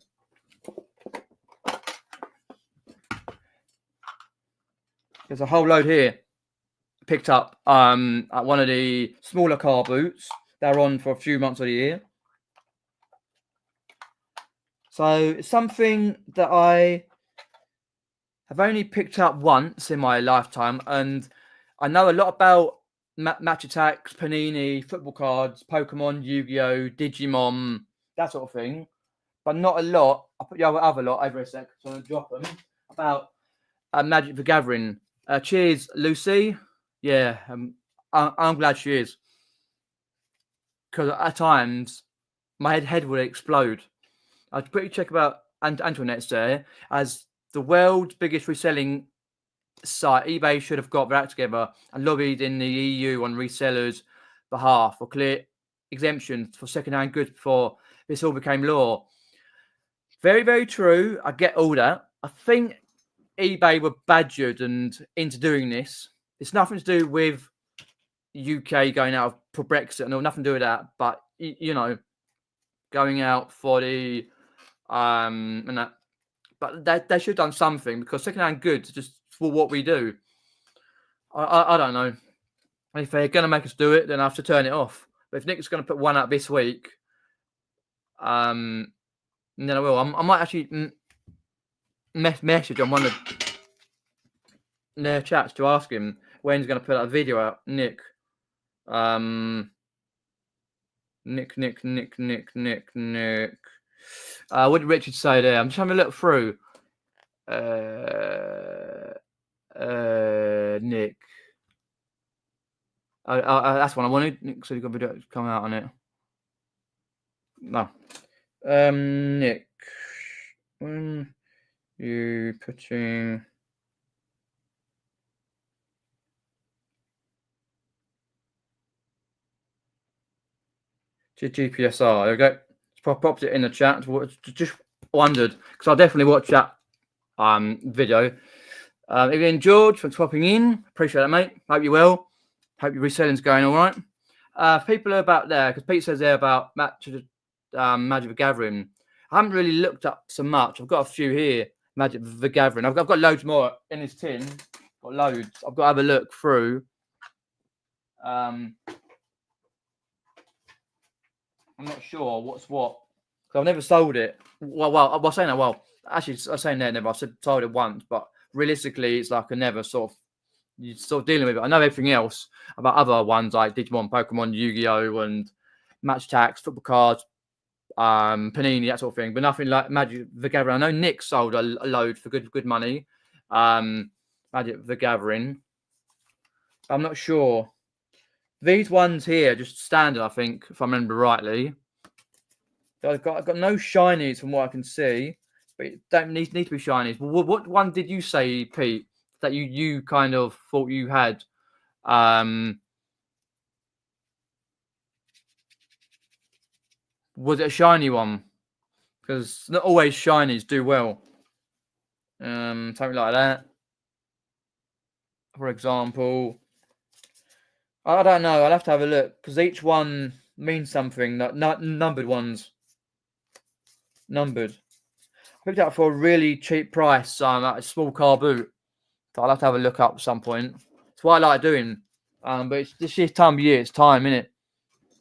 There's a whole load here. Picked up at one of the smaller Carboots. They're on for a few months of the year. So it's something that I have only picked up once in my lifetime, and I know a lot about Match Attacks, Panini, football cards, Pokemon, Yu-Gi-Oh, Digimon, that sort of thing, but not a lot. I'll put the other lot over a sec, so I'm going to drop them, about Magic the Gathering. Cheers, Lucy. Yeah, I'm glad she is, because at times my head would explode. I'd pretty check about Antoinette's there as the world's biggest reselling site. eBay should have got their act together and lobbied in the EU on resellers' behalf for clear exemptions for second-hand goods before this all became law. Very, very true. I get all that. I think eBay were badgered and into doing this. It's nothing to do with UK going out for Brexit and all, nothing to do with that. But you know, going out for the and that. But they should have done something, because second-hand goods are just for what we do. I don't know. If they're going to make us do it, then I have to turn it off. But if Nick's going to put one out this week, then I will. I might actually message on one of their chats to ask him when he's going to put that video out. Nick. Nick. What did Richard say there? I'm just having a look through. Nick. That's one I wanted. Nick said he got a video to come out on it. No. Nick. When you putting GPSR, there we go. Popped it in the chat. Just wondered, because I definitely watched that video. Again, George, thanks for popping in. Appreciate that, mate. Hope you're well. Hope your reselling's going all right. People are about there, because Pete says there about Magic the Gathering. I haven't really looked up so much. I've got a few here. Magic the Gathering. I've got loads more in this tin. Got loads. I've got to have a look through. I'm not sure what's what, because I've never sold it. Well, I was saying that. Well, actually, I was saying that never. I said sold it once, but realistically, it's like a never sort of. You're sort of dealing with it. I know everything else about other ones like Digimon, Pokemon, Yu-Gi-Oh, and Match Attacks, football cards, Panini, that sort of thing, but nothing like Magic the Gathering. I know Nick sold a load for good money. Magic the Gathering. I'm not sure. These ones here just standard, I think, if I remember rightly. I've got no shinies from what I can see. but it don't need to be shinies. What one did you say, Pete, that you kind of thought you had? Was it a shiny one? Because not always shinies do well. Something like that. For example, I don't know. I'll have to have a look because each one means something. Not numbered ones. Numbered. I picked it up for a really cheap price. At a small car boot. So I'll have to have a look up at some point. It's what I like doing. But it's this year's time of year. It's time, innit?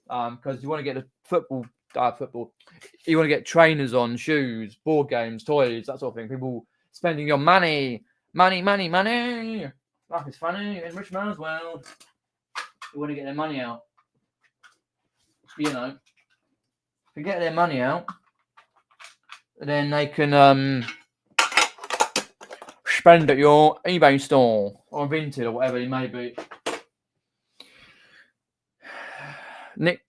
Because you want to get the football. You want to get trainers on, shoes, board games, toys, that sort of thing. People spending your money. Life is funny in rich man's world. You want to get their money out. You know, if you get their money out, then they can spend at your eBay store or Vinted or whatever it may be. Nick,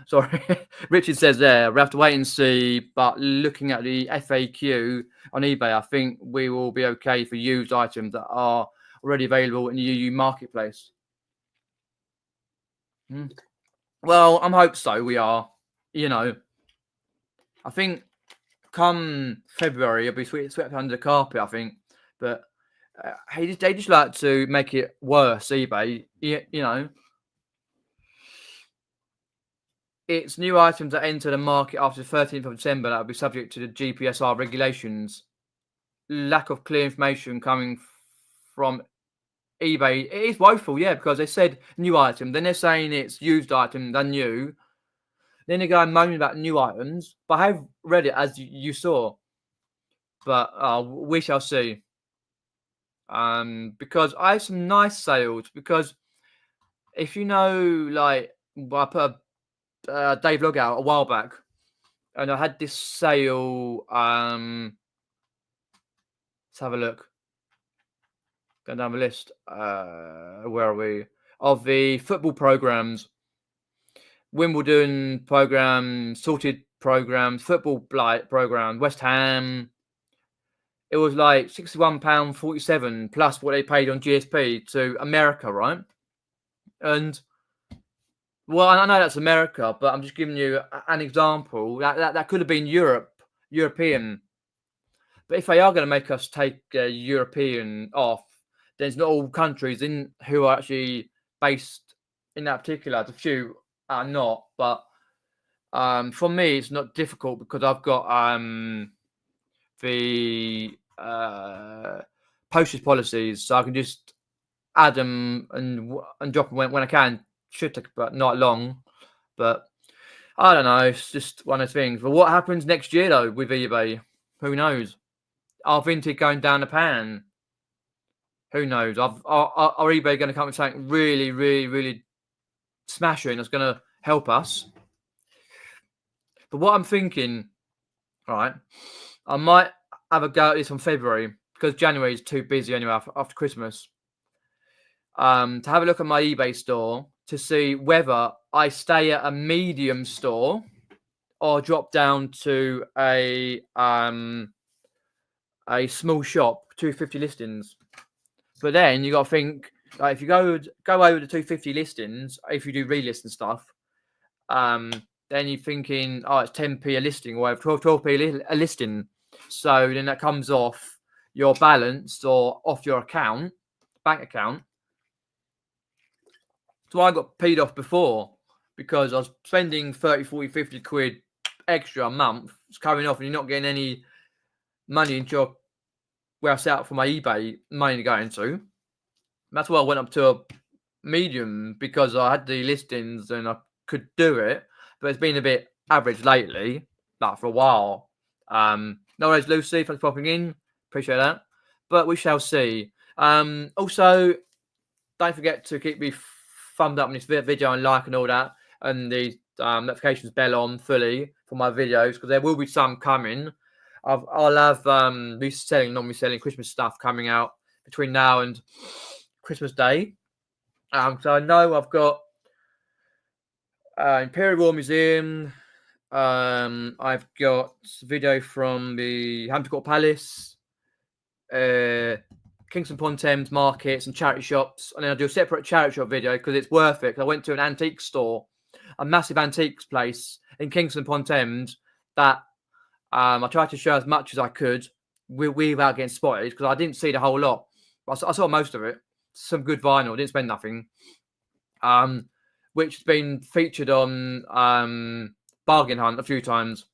sorry, Richard says there, we have to wait and see, but looking at the FAQ on eBay, I think we will be okay for used items that are already available in the UU marketplace. Well, I'm hope so. We are, you know, I think come February it'll be swept under the carpet, I think, but they just like to make it worse, eBay, you know. It's new items that enter the market after the 13th of December that will be subject to the GPSR regulations. Lack of clear information coming from eBay. It is woeful, yeah, because they said new item, then they're saying it's used item, then new. Then they go and moaning about new items. But I have read it as you saw. But we shall see. Because I have some nice sales. Because if you know, like, I put a Dave Log out a while back, and I had this sale. Let's have a look. Going down the list. Where are we? Of the football programs, Wimbledon program, sorted programs, football program, West Ham. It was like £61.47 plus what they paid on GSP to America, right? And well, I know that's America, but I'm just giving you an example. That could have been European. But if they are going to make us take European off, then it's not all countries who are actually based in that particular. There's a few are not, but for me, it's not difficult because I've got the postage policies, so I can just add them and drop them when I can. Should take but not long, but I don't know. It's just one of the things. But what happens next year though with eBay? Who knows? Are Vinted going down the pan? Who knows? Are eBay going to come with something really, really, really smashing that's going to help us? But what I'm thinking, right, I might have a go at this on February because January is too busy anyway after Christmas. To have a look at my eBay store to see whether I stay at a medium store or drop down to a small shop, 250 listings. But then you got to think, like, if you go over the 250 listings, if you do relist and stuff, then you're thinking, oh, it's 10p a listing or 12p a listing. So then that comes off your balance or off your bank account. So I got paid off before because I was spending 30, 40, 50 quid extra a month. It's coming off and you're not getting any money into where I set up for my eBay money to go into. That's why I went up to a medium because I had the listings and I could do it. But it's been a bit average lately, like for a while. No worries, Lucy, thanks for popping in. Appreciate that. But we shall see. Also, don't forget to keep me thumbed up on this video and like and all that, and the notifications bell on fully for my videos because there will be some coming. I'll have non-reselling Christmas stuff coming out between now and Christmas Day. So I know I've got Imperial War Museum, I've got video from the Hampton Court Palace, Kingston upon Thames markets and charity shops, and then I'll do a separate charity shop video because it's worth it. I went to an antique store, a massive antiques place in Kingston upon Thames that I tried to show as much as I could without getting spotted because I didn't see the whole lot. I saw most of it. Some good vinyl. Didn't spend nothing. Which has been featured on Bargain Hunt a few times,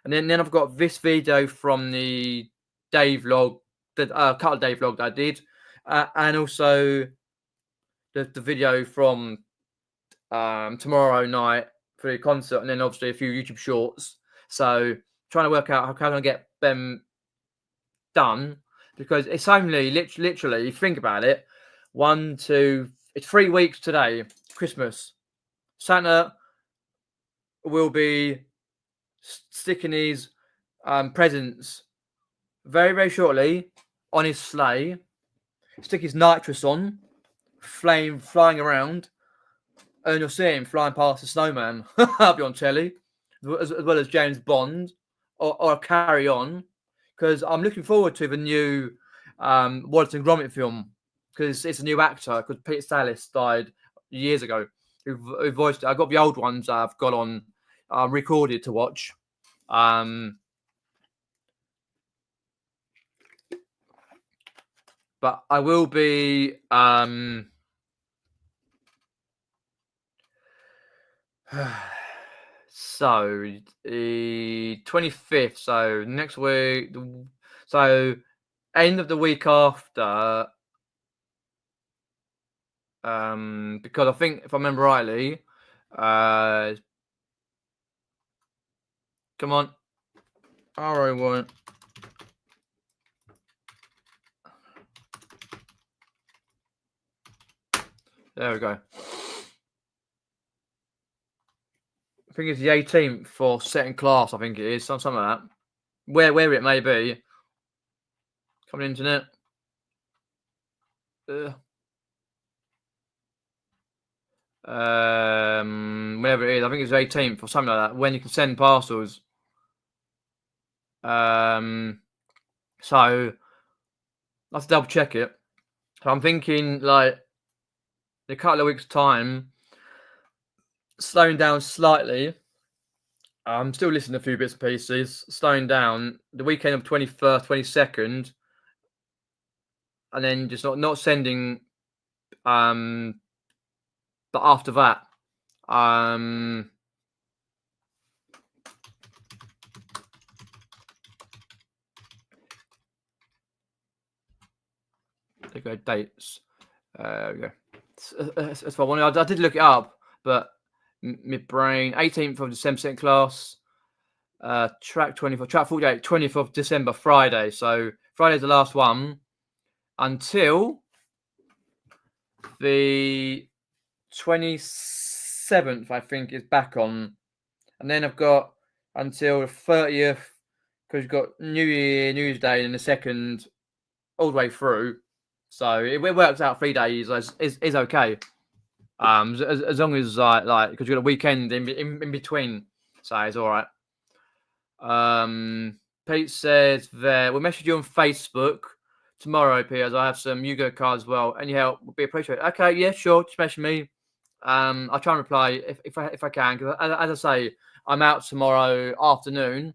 and then I've got this video from the day vlog, the couple of day vlog that I did, and also the video from tomorrow night for the concert, and then obviously a few YouTube shorts. So trying to work out how can I get them done because it's only literally, if you think about it, it's 3 weeks today, Christmas. Santa will be sticking his presents very, very shortly on his sleigh, stick his nitrous on, flying around, and you'll see him flying past the snowman. I'll be on telly, as well as James Bond or Carry On, because I'm looking forward to the new Wallace and Gromit film, because it's a new actor, because Peter Sallis died years ago, who voiced it. I got the old ones I've got on recorded to watch. But I will be so the 25th, so next week, so end of the week after, because I think if I remember rightly, come on, RO1. There we go. I think it's the 18th for second class. I think it is something like that. Where it may be. Coming internet. Whenever it is, I think it's the 18th or something like that. When you can send parcels. So I have to double check it. So I'm thinking like in a couple of weeks' time, slowing down slightly. I'm still listening to a few bits and pieces, slowing down the weekend of 21st, 22nd, and then just not sending. But after that, there we go, dates. There we go. That's what I wanted. I did look it up, but my brain. 18th of December, second class. Track 24, track 48, 20th of December, Friday. So Friday's the last one until the 27th, I think, is back on. And then I've got until the 30th, because you've got New Year, New Year's Day, and the 2nd all the way through. So it works out 3 days is okay. As long as like because you got a weekend in between, so it's all right. Pete says that we'll message you on Facebook tomorrow, Pete, as I have some Yugo cards as well. Any help would be appreciated. Okay, yeah, sure. Just message me. I'll try and reply if I can. Because as I say, I'm out tomorrow afternoon.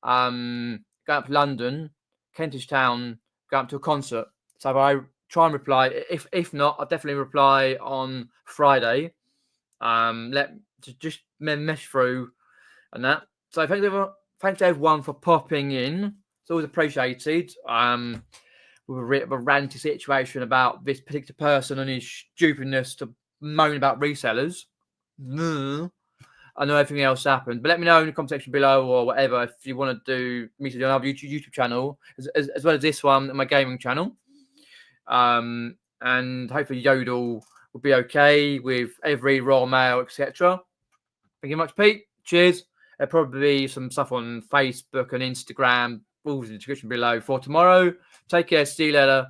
Going up to London, Kentish Town, going up to a concert. So if I try and reply, if not, I'll definitely reply on Friday. Just mess through and that. So thanks everyone for popping in. It's always appreciated. With a bit of a ranty situation about this particular person and his stupidness to moan about resellers. I know everything else happened, but let me know in the comment section below or whatever if you want to do me to do another YouTube channel as well as this one and my gaming channel. And hopefully Yodel will be okay with every Royal Mail, etc. Thank you much, Pete. Cheers. There'll probably be some stuff on Facebook and Instagram. All in the description below for tomorrow. Take care. See you later.